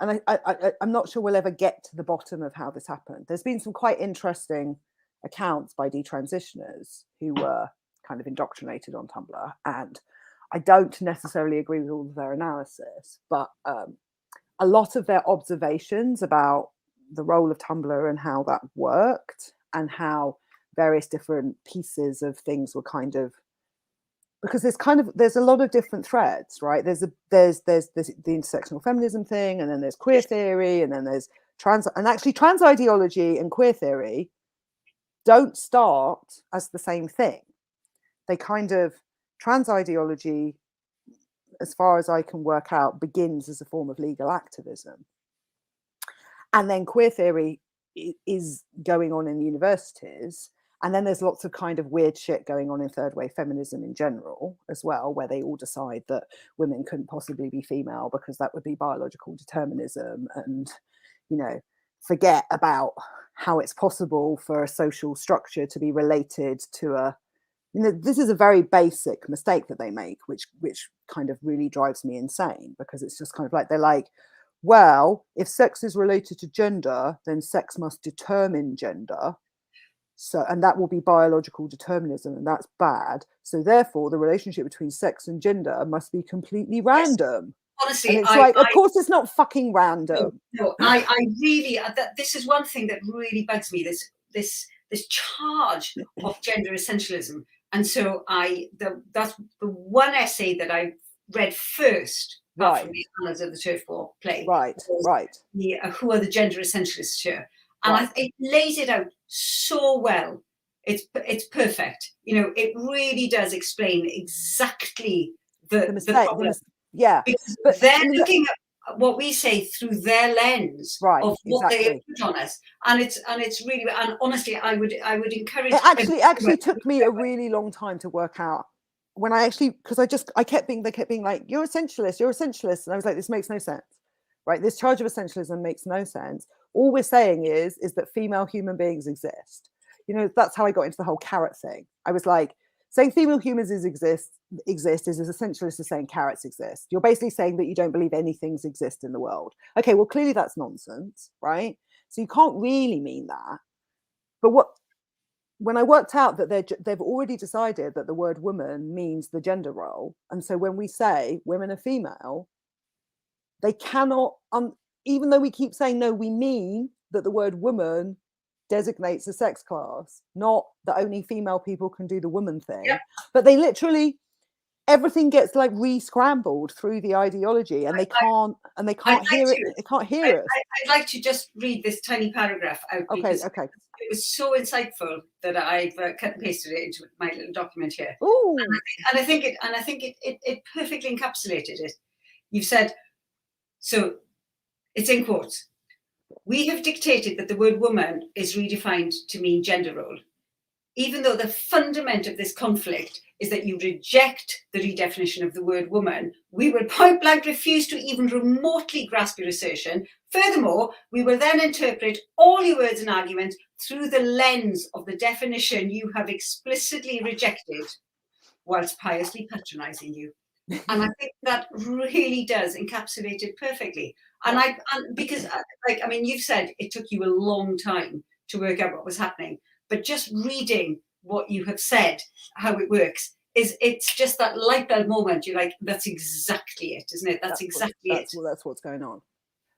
and I'm not sure we'll ever get to the bottom of how this happened. There's been some quite interesting accounts by detransitioners who were kind of indoctrinated on Tumblr, and I don't necessarily agree with all of their analysis, but a lot of their observations about the role of Tumblr and how that worked and how various different pieces of things were kind of, because there's a lot of different threads, right? There's the intersectional feminism thing, and then there's queer theory, and then there's trans ideology and queer theory don't start as the same thing. They kind of, trans ideology, as far as I can work out, begins as a form of legal activism. And then queer theory is going on in universities. And then there's lots of kind of weird shit going on in third wave feminism in general as well, where they all decide that women couldn't possibly be female because that would be biological determinism, and, you know, forget about how it's possible for a social structure to be related to a, you know, this is a very basic mistake that they make, which kind of really drives me insane, because it's just kind of like, they're like, well, if sex is related to gender, then sex must determine gender. So, and that will be biological determinism, and that's bad. So therefore, the relationship between sex and gender must be completely random. Yes. Honestly, and it's of course, it's not fucking random. No, I really, this is one thing that really bugs me. This charge of gender essentialism, and so that's the one essay that I read first. Right. From the Annals of the Turf War play. Right. Who are the gender essentialists here? And it lays it out so well. It's perfect. You know, it really does explain exactly the problem. Yeah, because they're looking at what we say through their lens of what they put on us, and it's really, and honestly, I would encourage. It actually took me a really long time to work out. When I actually, because they kept being like, you're essentialist, and I was like, this makes no sense, right? This charge of essentialism makes no sense. All we're saying is that female human beings exist. You know, that's how I got into the whole carrot thing. I was like, saying female humans exist is as essentialist as saying carrots exist. You're basically saying that you don't believe anything's exist in the world. Okay, well, clearly that's nonsense, right? So you can't really mean that. But when I worked out that they've already decided that the word woman means the gender role, and so when we say women are female, they cannot, even though we keep saying no, we mean that the word woman designates a sex class, not that only female people can do the woman thing. Yep. But they literally, everything gets like re-scrambled through the ideology, and they can't hear it. They can't hear it. I'd like to just read this tiny paragraph out. Okay. It was so insightful that I've cut and pasted it into my little document here. Ooh. And I think it perfectly encapsulated it. You've said, so it's in quotes. We have dictated that the word woman is redefined to mean gender role, even though the fundament of this conflict is that you reject the redefinition of the word woman. We will point blank refuse to even remotely grasp your assertion. Furthermore, we will then interpret all your words and arguments through the lens of the definition you have explicitly rejected, whilst piously patronizing you. And I think that really does encapsulate it perfectly. And because you've said it took you a long time to work out what was happening, but just reading what you have said, how it works, it's just that light bulb moment. You're like, that's exactly it, isn't it? That's what's going on.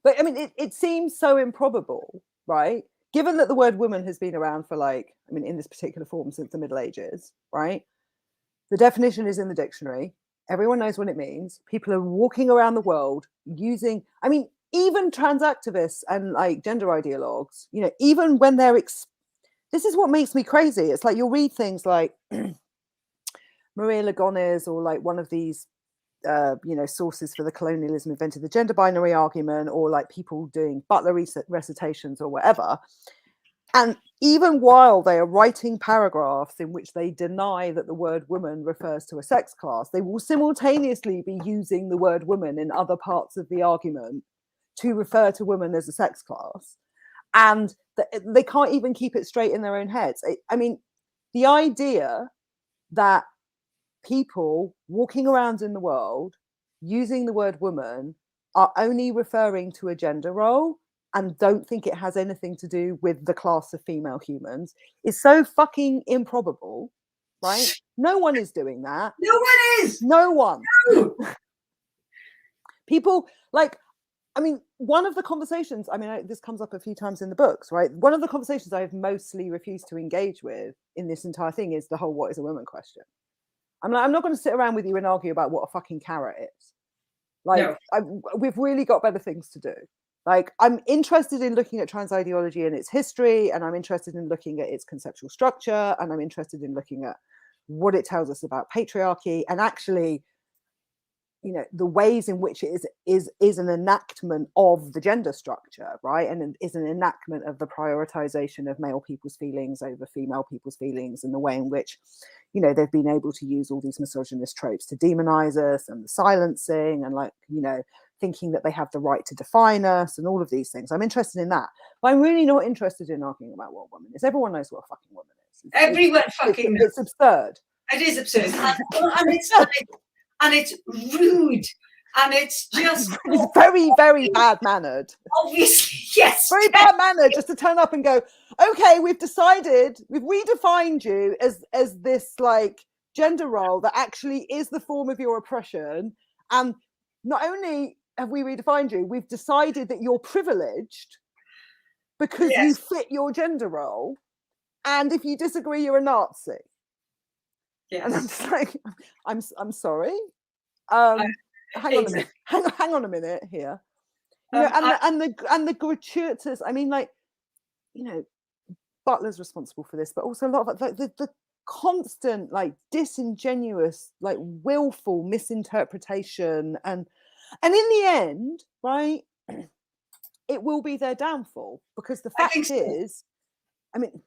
But I mean, it seems so improbable, right? Given that the word woman has been around for in this particular form since the Middle Ages, right? The definition is in the dictionary. Everyone knows what it means. People are walking around the world using, even trans activists and like gender ideologues, you know, even when they're, this is what makes me crazy. It's like you'll read things like Maria Lagones or like one of these sources for the colonialism invented the gender binary argument, or like people doing Butler recitations or whatever. And even while they are writing paragraphs in which they deny that the word woman refers to a sex class, they will simultaneously be using the word woman in other parts of the argument to refer to women as a sex class. And they can't even keep it straight in their own heads. I mean, the idea that people walking around in the world using the word woman are only referring to a gender role and don't think it has anything to do with the class of female humans is so fucking improbable, right? No one is doing that. No one is. No one. No. People, like, I mean, one of the conversations, I mean, this comes up a few times in the books, right? One of the conversations I have mostly refused to engage with in this entire thing is the whole what is a woman question. I'm not going to sit around with you and argue about what a fucking carrot is. Like, no. We've really got better things to do. Like, I'm interested in looking at trans ideology and its history, and I'm interested in looking at its conceptual structure, and I'm interested in looking at what it tells us about patriarchy, and actually, you know, the ways in which it is an enactment of the gender structure, right? And is an enactment of the prioritization of male people's feelings over female people's feelings, and the way in which, you know, they've been able to use all these misogynist tropes to demonize us, and the silencing, and, like, you know, thinking that they have the right to define us, and all of these things. I'm interested in that, but I'm really not interested in arguing about what a woman is. Everyone knows what a fucking woman is. Everyone fucking knows. It's absurd. It is absurd, and it's rude, and it's just it's very, very bad mannered. Obviously, yes, very bad mannered just to turn up and go, okay, we've redefined you as this, like, gender role that actually is the form of your oppression, and not only have we redefined you, we've decided that you're privileged because you fit your gender role, and if you disagree, you're a Nazi. Yes. And I'm just like, I'm sorry. Hang on a minute. Hang on a minute here. You know, and the gratuitous. I mean, like, you know, Butler's responsible for this, but also a lot of, like, the constant, like, disingenuous, like, willful misinterpretation, and in the end, right, it will be their downfall, because the fact is, I mean,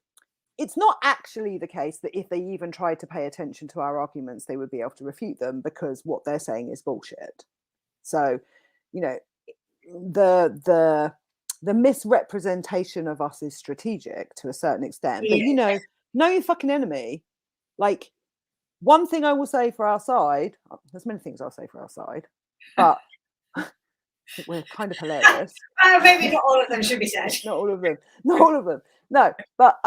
it's not actually the case that if they even tried to pay attention to our arguments, they would be able to refute them, because what they're saying is bullshit. So, you know, the misrepresentation of us is strategic to a certain extent. But, you know your fucking enemy. Like, one thing I will say for our side, there's many things I'll say for our side, but we're kind of hilarious. Maybe not all of them should be said. Not all of them. Not all of them. No, but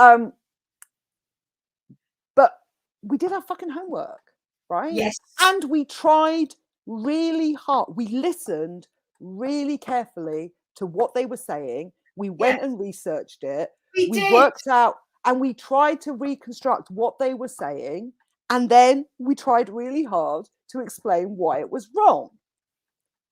we did our fucking homework, right? Yes. And we tried really hard. We listened really carefully to what they were saying. We went and researched it. We worked out, and we tried to reconstruct what they were saying. And then we tried really hard to explain why it was wrong.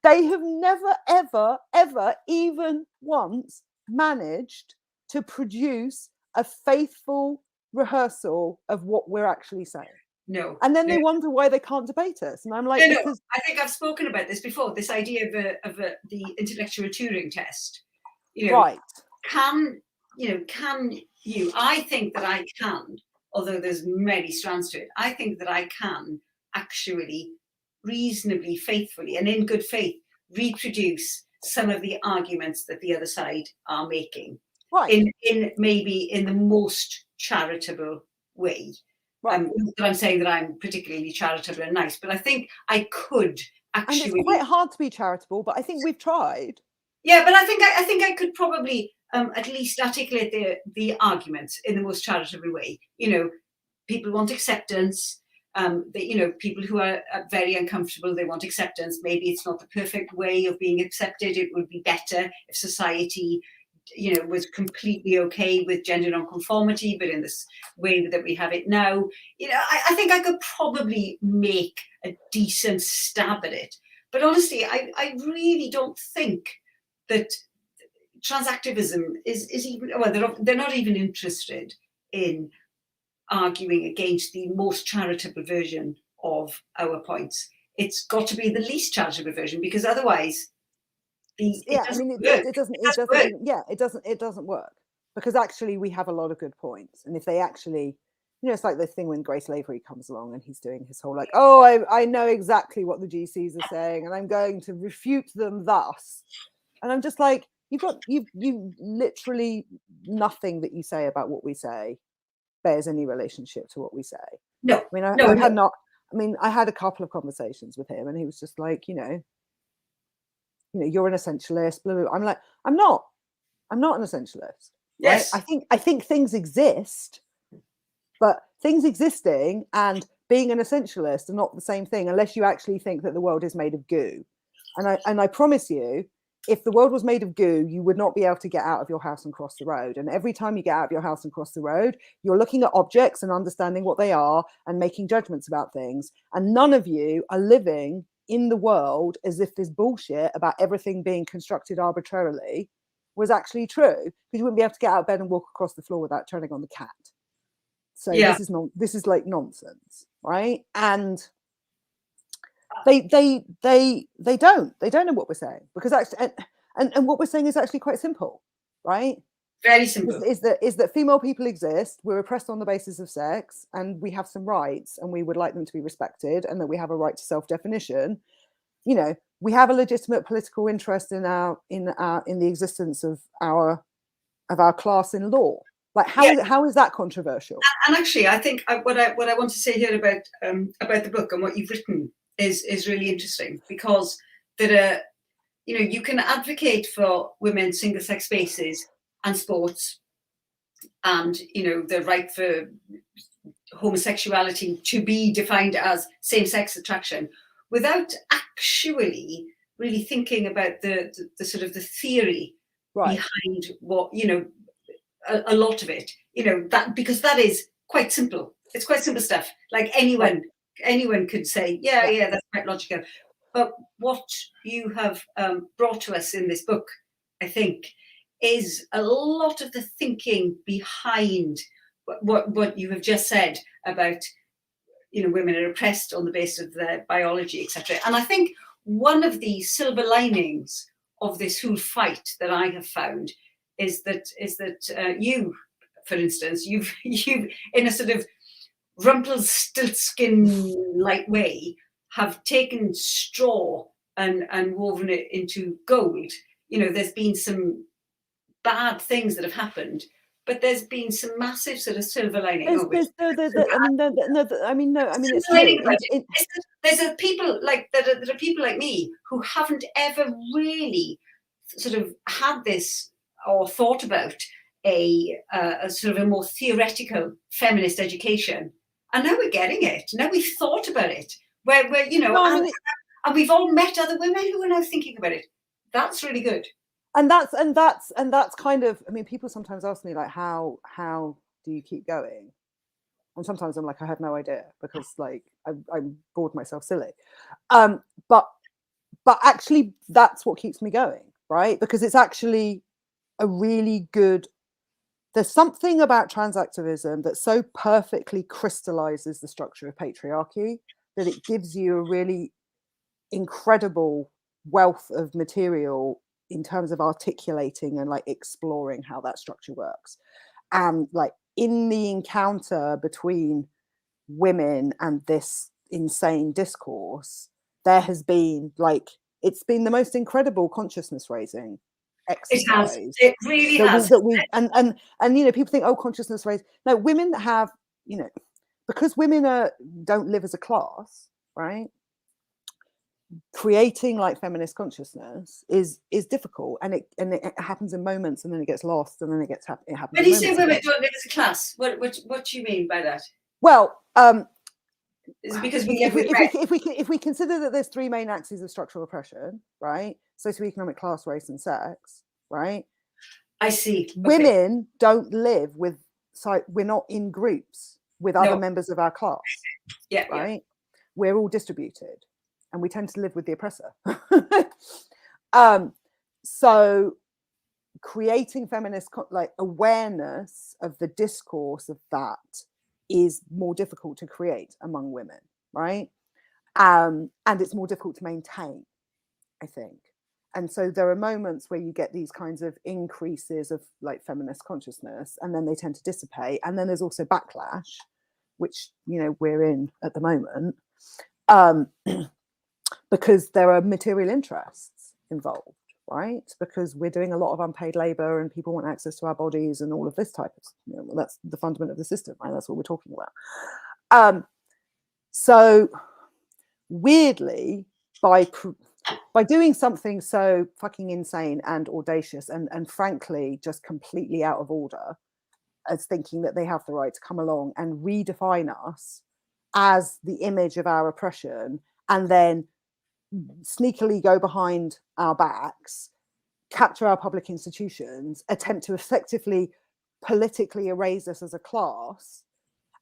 They have never, ever, ever, even once managed to produce a faithful rehearsal of what we're actually saying. No. And then they wonder why they can't debate us. And I'm like, because I think I've spoken about this before, this idea of the intellectual Turing test. You know, right. Can you, I think that I can, although there's many strands to it, I think that I can actually reasonably faithfully and in good faith reproduce some of the arguments that the other side are making. Right. In maybe in the most charitable way. Right. I'm saying that I'm particularly charitable and nice, but I think I could actually. And it's quite hard to be charitable, but I think we've tried. Yeah, but I think I could probably at least articulate the arguments in the most charitable way. You know, people want acceptance. You know, people who are very uncomfortable, they want acceptance. Maybe it's not the perfect way of being accepted. It would be better if society, you know, was completely okay with gender nonconformity, but in this way that we have it now, you know, I think I could probably make a decent stab at it. But honestly, I really don't think that trans activism is even, well, they're not even interested in arguing against the most charitable version of our points. it's got to be the least charitable version, because otherwise it doesn't work. It doesn't work, because actually we have a lot of good points. And if they actually, it's like this thing when Grace Lavery comes along and he's doing his whole like, oh, I know exactly what the GCs are saying and I'm going to refute them thus. And I'm just like, you literally, nothing that you say about what we say bears any relationship to what we say. No. I mean, I had a couple of conversations with him and he was just like, you're an essentialist, blah, blah, blah. I'm like, I'm not an essentialist. Yes. Right? I think things exist, but things existing and being an essentialist are not the same thing unless you actually think that the world is made of goo. And I promise you, if the world was made of goo, you would not be able to get out of your house and cross the road. And every time you get out of your house and cross the road, you're looking at objects and understanding what they are and making judgments about things. And none of you are living in the world as if this bullshit about everything being constructed arbitrarily was actually true, because you wouldn't be able to get out of bed and walk across the floor without turning on the cat. So this is like nonsense, right? And they don't know what we're saying, because actually, and what we're saying is actually quite simple, right? Very simple. Is that female people exist, we're oppressed on the basis of sex, and we have some rights, and we would like them to be respected, and that we have a right to self-definition. We have a legitimate political interest in the existence of our class in law. Like, how is that controversial? And actually, I think what I want to say here about the book and what you've written is really interesting, because there are, you can advocate for women's single-sex spaces and sports, and the right for homosexuality to be defined as same-sex attraction, without actually really thinking about the sort of the theory behind what, a lot of it, that, because that is quite simple. It's quite simple stuff. Like anyone could say, yeah, that's quite logical. But what you have brought to us in this book, I think, is a lot of the thinking behind what you have just said about, women are oppressed on the basis of their biology, etc. And I think one of the silver linings of this whole fight that I have found is that you, for instance, you've in a sort of Rumpelstiltskin-like way have taken straw and woven it into gold. There's been some bad things that have happened, but there's been some massive sort of silver lining. It's true. There's people like there are people like me who haven't ever really sort of had this or thought about a sort of a more theoretical feminist education, and now we're getting it. Now we've thought about it, where and we've all met other women who are now thinking about it. That's really good. And that's kind of, people sometimes ask me, like, how do you keep going? And sometimes I'm like, I have no idea, because like I'm bored myself silly. But actually that's what keeps me going, right? Because it's actually a really good, there's something about trans activism that so perfectly crystallizes the structure of patriarchy that it gives you a really incredible wealth of material in terms of articulating and like exploring how that structure works. And like in the encounter between women and this insane discourse, there has been like, it's been the most incredible consciousness raising exercise. It really has. And people think, oh, consciousness raise. No, women have, because women don't live as a class, right? Creating like feminist consciousness is difficult, and it happens in moments, and then it gets lost, and then it happens. When you say women don't live as a class, what do you mean by that? Well, is it because if we consider that there's three main axes of structural oppression, right? Socioeconomic, class, race, and sex, right? I see. Women don't live with, we're not in groups with other members of our class. Yeah. Right. Yeah. We're all distributed, and we tend to live with the oppressor. So creating feminist like awareness of the discourse of that is more difficult to create among women, right? and it's more difficult to maintain, I think. And so there are moments where you get these kinds of increases of like feminist consciousness, and then they tend to dissipate. And then there's also backlash, which, you know, we're in at the moment, because there are material interests involved, right? Because we're doing a lot of unpaid labor and people want access to our bodies and all of this type of, you know, well, that's the fundament of the system, right? That's what we're talking about. So weirdly, by doing something so fucking insane and audacious and frankly just completely out of order, as thinking that they have the right to come along and redefine us as the image of our oppression, and then sneakily go behind our backs, capture our public institutions, attempt to effectively politically erase us as a class,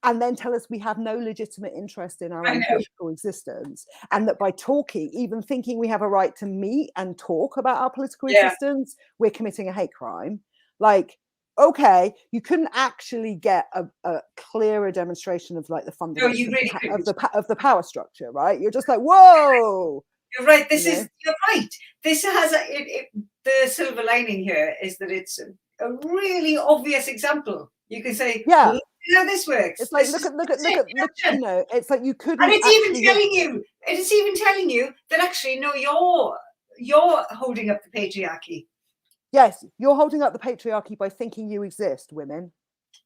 and then tell us we have no legitimate interest in our own political existence, and that by talking, even thinking we have a right to meet and talk about our political existence, we're committing a hate crime. Like, okay, you couldn't actually get a clearer demonstration of like the fundamentals of the power structure, right? You're just like, whoa. You're right. You're right. This has the silver lining here is that it's a really obvious example. You can say, yeah, look at how this works. It's like, look at, you know, it's like you couldn't. And it's even telling you that actually, no, you're holding up the patriarchy. Yes, you're holding up the patriarchy by thinking you exist, women.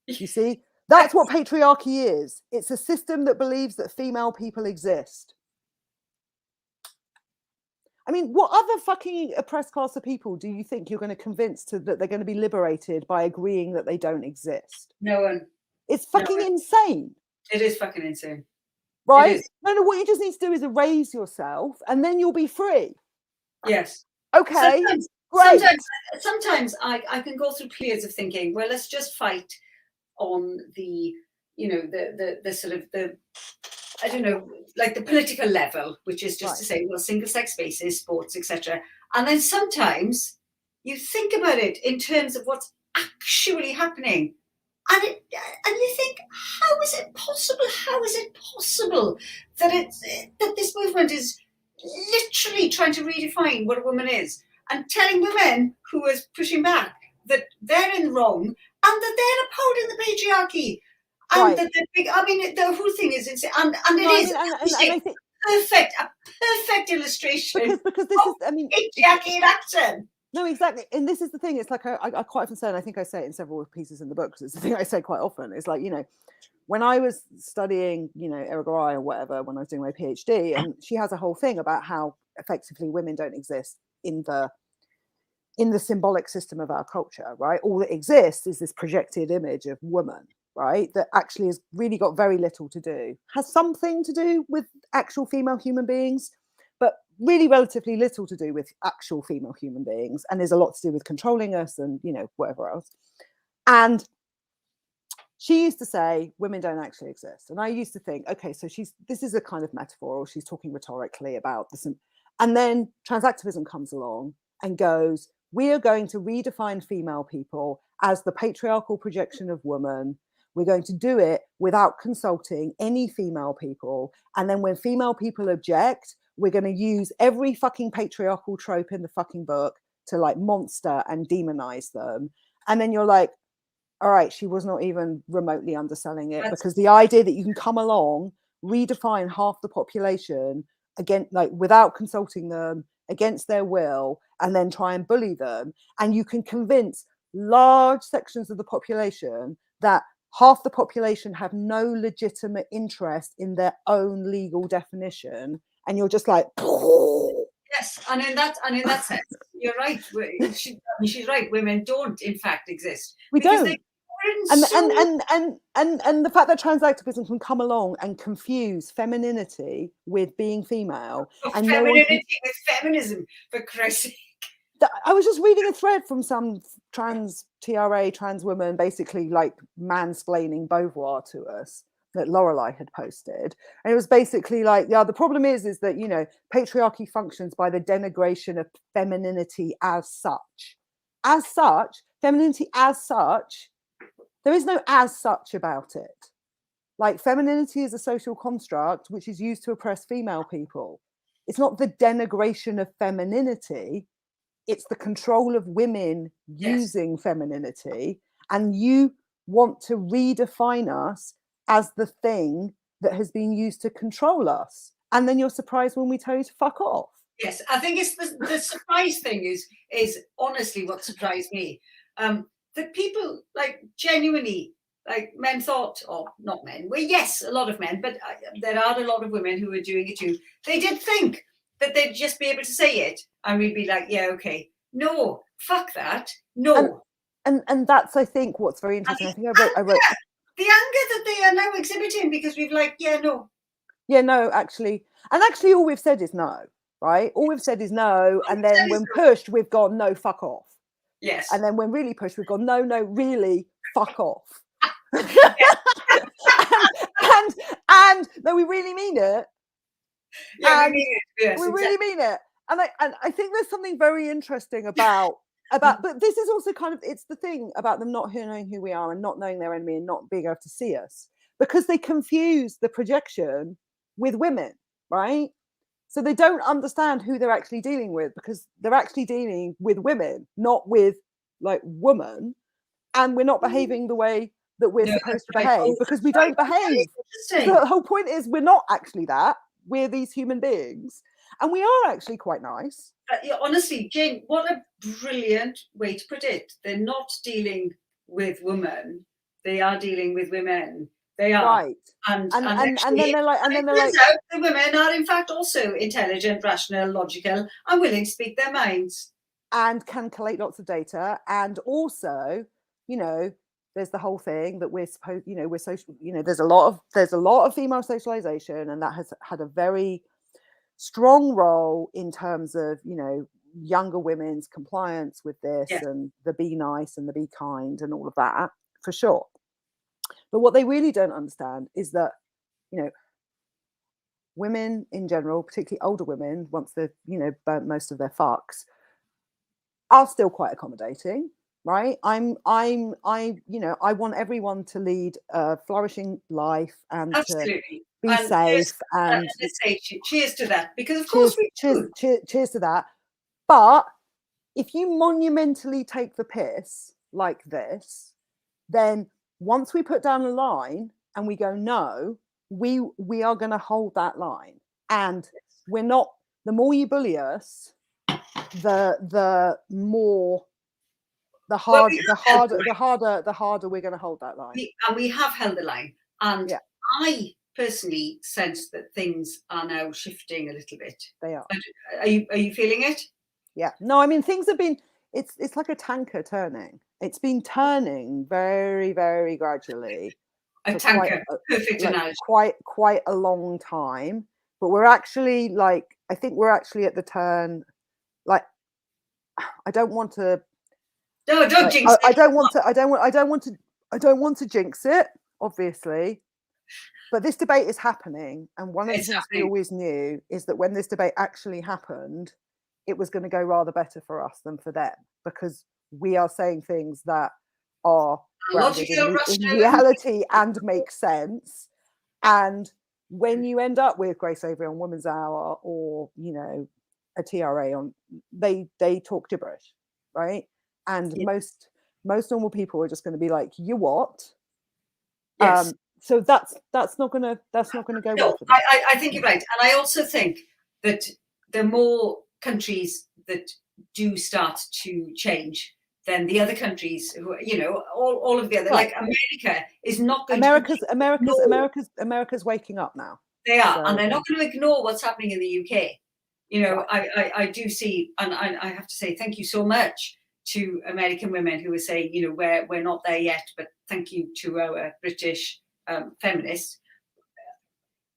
You see, that's what patriarchy is. It's a system that believes that female people exist. I mean, what other fucking oppressed class of people do you think you're going to convince that they're going to be liberated by agreeing that they don't exist? No one. It's fucking insane. It is fucking insane. Right? No, what you just need to do is erase yourself and then you'll be free. Yes. Okay. Sometimes I can go through periods of thinking, well, let's just fight on the, you know, the sort of the, I don't know, like the political level, which is just to say, well, single sex spaces, sports, etc. And then sometimes you think about it in terms of what's actually happening. And you think, how is it possible? How is it possible that this movement is literally trying to redefine what a woman is and telling women who is pushing back that they're in the wrong and that they're upholding the patriarchy. And that the big, I mean, the whole thing is insane. And I think a perfect illustration because this is, I mean, patriarchy in action. No, exactly. And this is the thing. It's like I quite often say, and I think I say it in several pieces in the book, because it's the thing I say quite often. It's like, you know, when I was studying, you know, Irigaray or whatever, when I was doing my PhD, and she has a whole thing about how effectively women don't exist in the symbolic system of our culture, right? All that exists is this projected image of woman, right? That actually has really got very little to do, has something to do with actual female human beings, but really relatively little to do with actual female human beings, and there's a lot to do with controlling us and, you know, whatever else. And she used to say women don't actually exist, and I used to think, okay, so this is a kind of metaphor, or she's talking rhetorically about this. And then transactivism comes along and goes, we are going to redefine female people as the patriarchal projection of woman. We're going to do it without consulting any female people, and then when female people object, we're going to use every fucking patriarchal trope in the fucking book to like monster and demonize them. And then you're like, all right, she was not even remotely underselling it, because the idea that you can come along, redefine half the population again, like without consulting them, against their will, and then try and bully them, and you can convince large sections of the population that half the population have no legitimate interest in their own legal definition, and you're just like, yes, and in that sense, you're right. She's right. Women don't, in fact, exist. We don't. And the fact that transactivism can come along and confuse femininity with being female, and femininity with feminism, for Christ's sake. I was just reading a thread from some trans woman, basically like mansplaining Beauvoir to us, that Lorelei had posted, and it was basically like, yeah, the problem is that, you know, patriarchy functions by the denigration of femininity as such, femininity as such. There is no as such about it. Like, femininity is a social construct which is used to oppress female people. It's not the denigration of femininity, it's the control of women using femininity. And you want to redefine us as the thing that has been used to control us. And then you're surprised when we tell you to fuck off. Yes, I think it's the surprise thing is honestly what surprised me. That people, like, genuinely, like, men thought, or not men, well, yes, a lot of men, but there are a lot of women who are doing it too. They did think that they'd just be able to say it and we'd be like, yeah, okay. No, fuck that. No. And that's, I think, what's very interesting. I think I wrote the anger that they are now exhibiting because we've like, yeah, no. Yeah, no, actually. And actually all we've said is no, right? All we've said is no. And then when pushed, we've gone, no, fuck off. Yes. And then when really pushed, we've gone, no, really, fuck off. and no, we really mean it. Yeah, we mean it. Yes, we really mean it. And I think there's something very interesting about, but this is also kind of, it's the thing about them not knowing who we are and not knowing their enemy and not being able to see us, because they confuse the projection with women, right? So they don't understand who they're actually dealing with, because they're actually dealing with women, not with like woman. And we're not behaving the way that we're supposed to behave, because we don't behave. The whole point is we're not actually that. We're these human beings. And we are actually quite nice. Yeah, honestly, Jane, what a brilliant way to put it. They're not dealing with women. They are dealing with women. They are. Right. And then they're like, the women are in fact also intelligent, rational, logical, and willing to speak their minds. And can collate lots of data. And also, you know, there's the whole thing that we're supposed, you know, we're social, you know, there's a lot of female socialization, and that has had a very strong role in terms of, you know, younger women's compliance with this and the be nice and the be kind and all of that, for sure. But what they really don't understand is that, you know, women in general, particularly older women, once they've, you know, burnt most of their fucks, are still quite accommodating, right? I you know, I want everyone to lead a flourishing life and to be safe. And let's say cheers to that, because of course we do. Cheers to that. But if you monumentally take the piss like this, then once we put down a line and we go, no, we are going to hold that line. And we're not, the more you bully us, the harder we're going to hold that line. We have held the line. And I personally sense that things are now shifting a little bit. They are. Are you feeling it? Yeah. No, I mean, things have been, it's like a tanker turning. It's been turning very, very gradually. A tanker, perfect analogy. Quite a long time. But we're actually like, I think we're actually at the turn. Like, I don't want to. No, don't jinx it. I don't want to jinx it, obviously. But this debate is happening, and one of the things we always knew is that when this debate actually happened, it was going to go rather better for us than for them, because we are saying things that are grounded in reality and make sense. And when you end up with Grace Avery on Women's Hour, or, you know, a TRA on, they talk gibberish, right? And most normal people are just going to be like, you what? Yes. So that's not gonna go well for them. I think you're right, and I also think that the more countries that do start to change, then the other countries who, you know, all of the other, like America is not going America's waking up now. They are, and they're not going to ignore what's happening in the UK. You know, I do see, and I have to say thank you so much to American women who are saying, you know, we're not there yet, but thank you to our British feminists.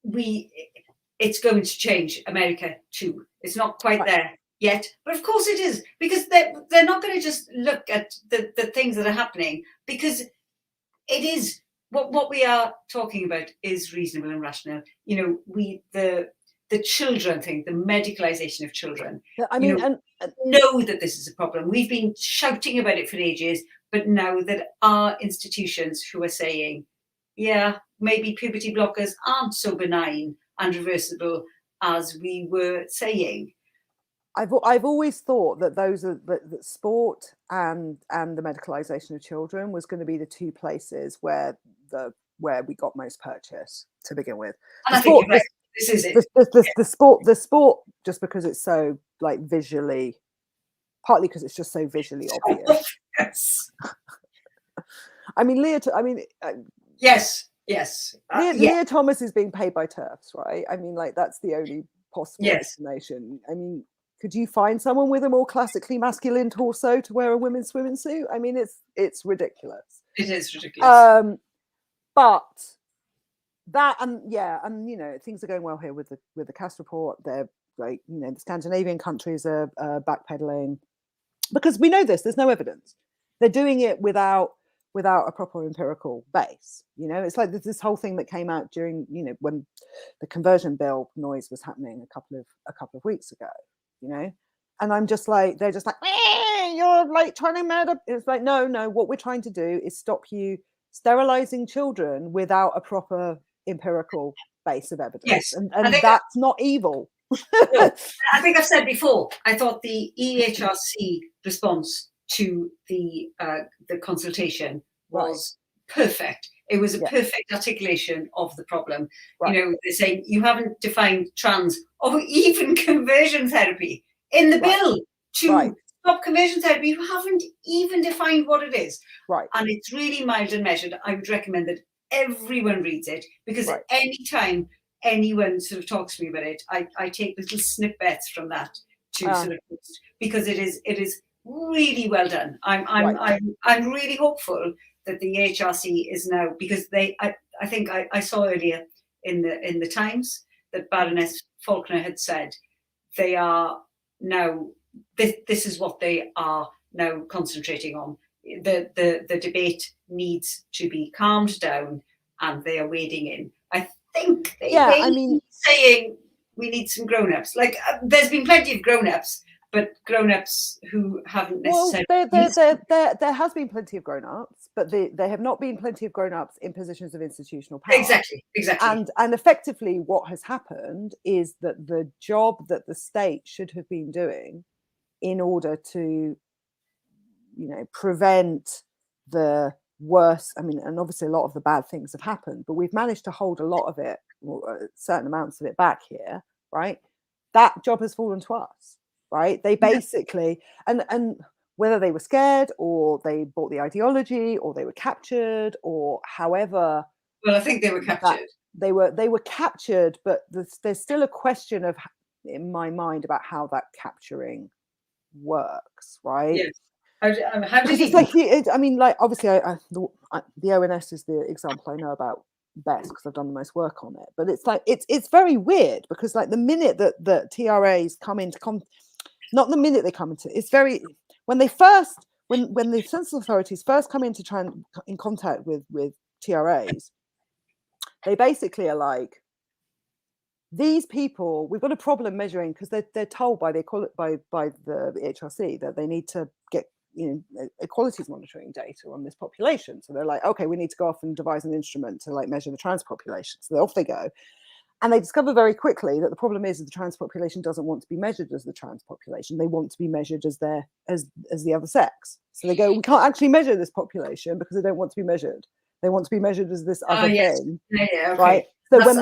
It's going to change America too. It's not quite there yet, but of course it is, because they're not going to just look at the things that are happening, because it is what we are talking about is reasonable and rational. You know, the children thing, the medicalization of children. I mean, know that this is a problem. We've been shouting about it for ages, but now that our institutions who are saying, yeah, maybe puberty blockers aren't so benign and reversible as we were saying. I've always thought that those are that sport and the medicalization of children was going to be the two places where we got most purchase to begin with. And I think you're right. This is it. The sport, just because it's so like visually, partly because it's just so visually obvious. Yes. I mean, Yes. Leah Thomas is being paid by TERFs, right? I mean, like that's the only possible explanation. I mean, could you find someone with a more classically masculine torso to wear a women's swimming suit? I mean, it's ridiculous. It is ridiculous. But that and you know, things are going well here with the Cass report. They're like, you know, the Scandinavian countries are backpedaling because we know this. There's no evidence. They're doing it without a proper empirical base. You know, it's like this whole thing that came out during, you know, when the conversion bill noise was happening a couple of weeks ago. You know, and I'm just like, they're just like, you're like trying to murder. It's like, no, what we're trying to do is stop you sterilizing children without a proper empirical base of evidence. Yes, and that's not evil. No, I think I've said before, I thought the EHRC response to the consultation was perfect. It was a perfect articulation of the problem. You know, they're saying you haven't defined trans or even conversion therapy in the bill to stop conversion therapy. You haven't even defined what it is. Right. And it's really mild and measured. I would recommend that everyone reads it, because at any time anyone sort of talks to me about it, I take little snippets from that to sort of post, because it is really well done. I'm really hopeful that the HRC is now, because I think I saw earlier in the Times that Baroness Faulkner had said they are now, this is what they are now concentrating on. The debate needs to be calmed down, and they are wading in. I think saying we need some grown-ups. Like there's been plenty of grown-ups, but grown-ups who haven't necessarily. Well, there has been plenty of grown-ups, but there have not been plenty of grown-ups in positions of institutional power. Exactly. And effectively, what has happened is that the job that the state should have been doing in order to, you know, prevent the worse. I mean, and obviously a lot of the bad things have happened, but we've managed to hold a lot of it, certain amounts of it back here, right? That job has fallen to us. Right, they basically, and whether they were scared or they bought the ideology or they were captured or however. Well, I think they were captured. They were captured, but there's still a question of, in my mind, about how that capturing works. Right. Yes. How did it's like I mean, like obviously, the ONS is the example I know about best because I've done the most work on it. But it's like it's very weird because like the minute that TRAs come into not the minute they come into, it's very, when the census authorities first come in to try and in contact with TRAs, they basically are like, these people, we've got a problem measuring, because they're told by the HRC that they need to get, you know, equalities monitoring data on this population. So they're like, okay, we need to go off and devise an instrument to like measure the trans population. So off they go. And they discover very quickly that the problem is that the trans population doesn't want to be measured as the trans population. They want to be measured as the other sex. So they go, we can't actually measure this population because they don't want to be measured. They want to be measured as this other thing, right? So that's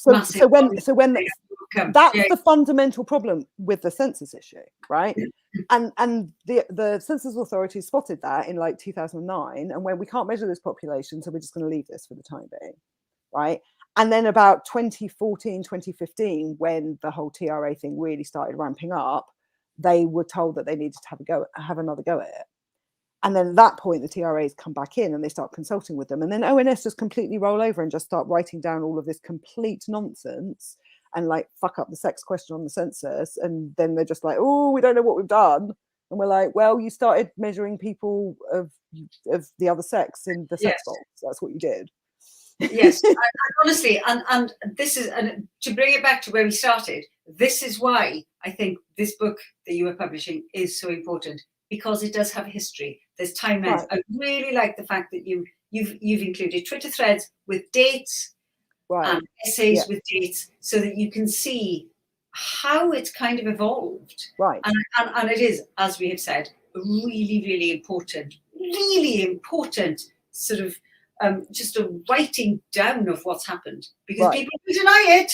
that's the fundamental problem with the census issue, right? And the census authorities spotted that in like 2009, and when we can't measure this population, so we're just going to leave this for the time being, right? And then about 2014, 2015, when the whole TRA thing really started ramping up, they were told that they needed to have another go at it. And then at that point, the TRAs come back in and they start consulting with them. And then ONS just completely roll over and just start writing down all of this complete nonsense and like fuck up the sex question on the census. And then they're just like, oh, we don't know what we've done. And we're like, well, you started measuring people of the other sex in the sex box. That's what you did. Yes, and honestly, and this is, and to bring it back to where we started, this is why I think this book that you are publishing is so important, because it does have a history. There's timelines. I really like the fact that you you've included Twitter threads with dates Right. and essays with dates, so that you can see how it's kind of evolved. Right. And it is, as we have said, a really important sort of just a writing down of what's happened, because Right. people do deny it.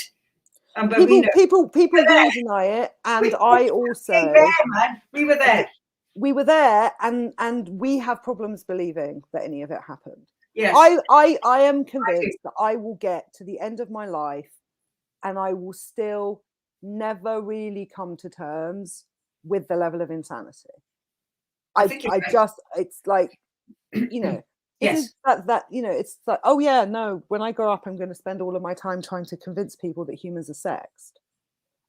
But we know. People do deny it, and I also there, man. We were there. We were there, and we have problems believing that any of it happened. Yes. I am convinced that I will get to the end of my life and I will still never really come to terms with the level of insanity. It's like, you know, yes. that you know, it's like, oh yeah, no, when I grow up, I'm going to spend all of my time trying to convince people that humans are sexed,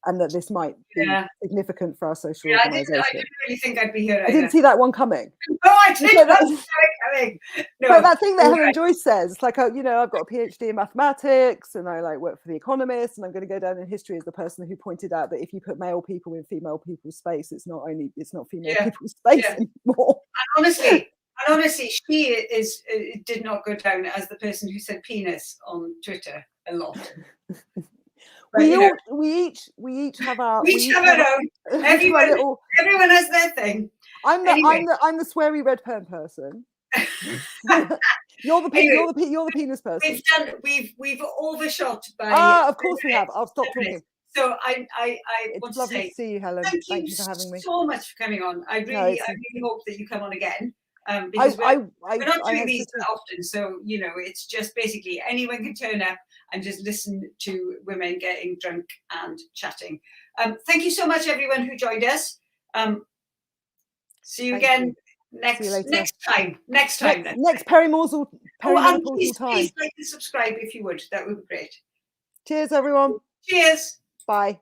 and that this might be significant for our social organisation. I didn't really think I'd be here. I didn't see that one coming. No, I didn't see it coming. No, but that thing that Helen Joyce says, like, you know, I've got a PhD in mathematics and I like work for The Economist, and I'm going to go down in history as the person who pointed out that if you put male people in female people's space, it's not female people's space anymore. And honestly, she did not go down as the person who said penis on Twitter a lot. But, we each have our own. Everyone has their thing. I'm the sweary red pen person. you're the penis person. We've overshot by. Of course we have. I'll stop talking. So I it's want lovely to say to see you, Helen. Thank you for having me. So much for coming on. I really hope that you come on again. Because we're not doing these that often, so you know, it's just basically anyone can turn up and just listen to women getting drunk and chatting. Thank you so much, everyone who joined us. See you again next time. Next perimenopausal time. Please like and subscribe if you would. That would be great. Cheers, everyone. Cheers. Bye.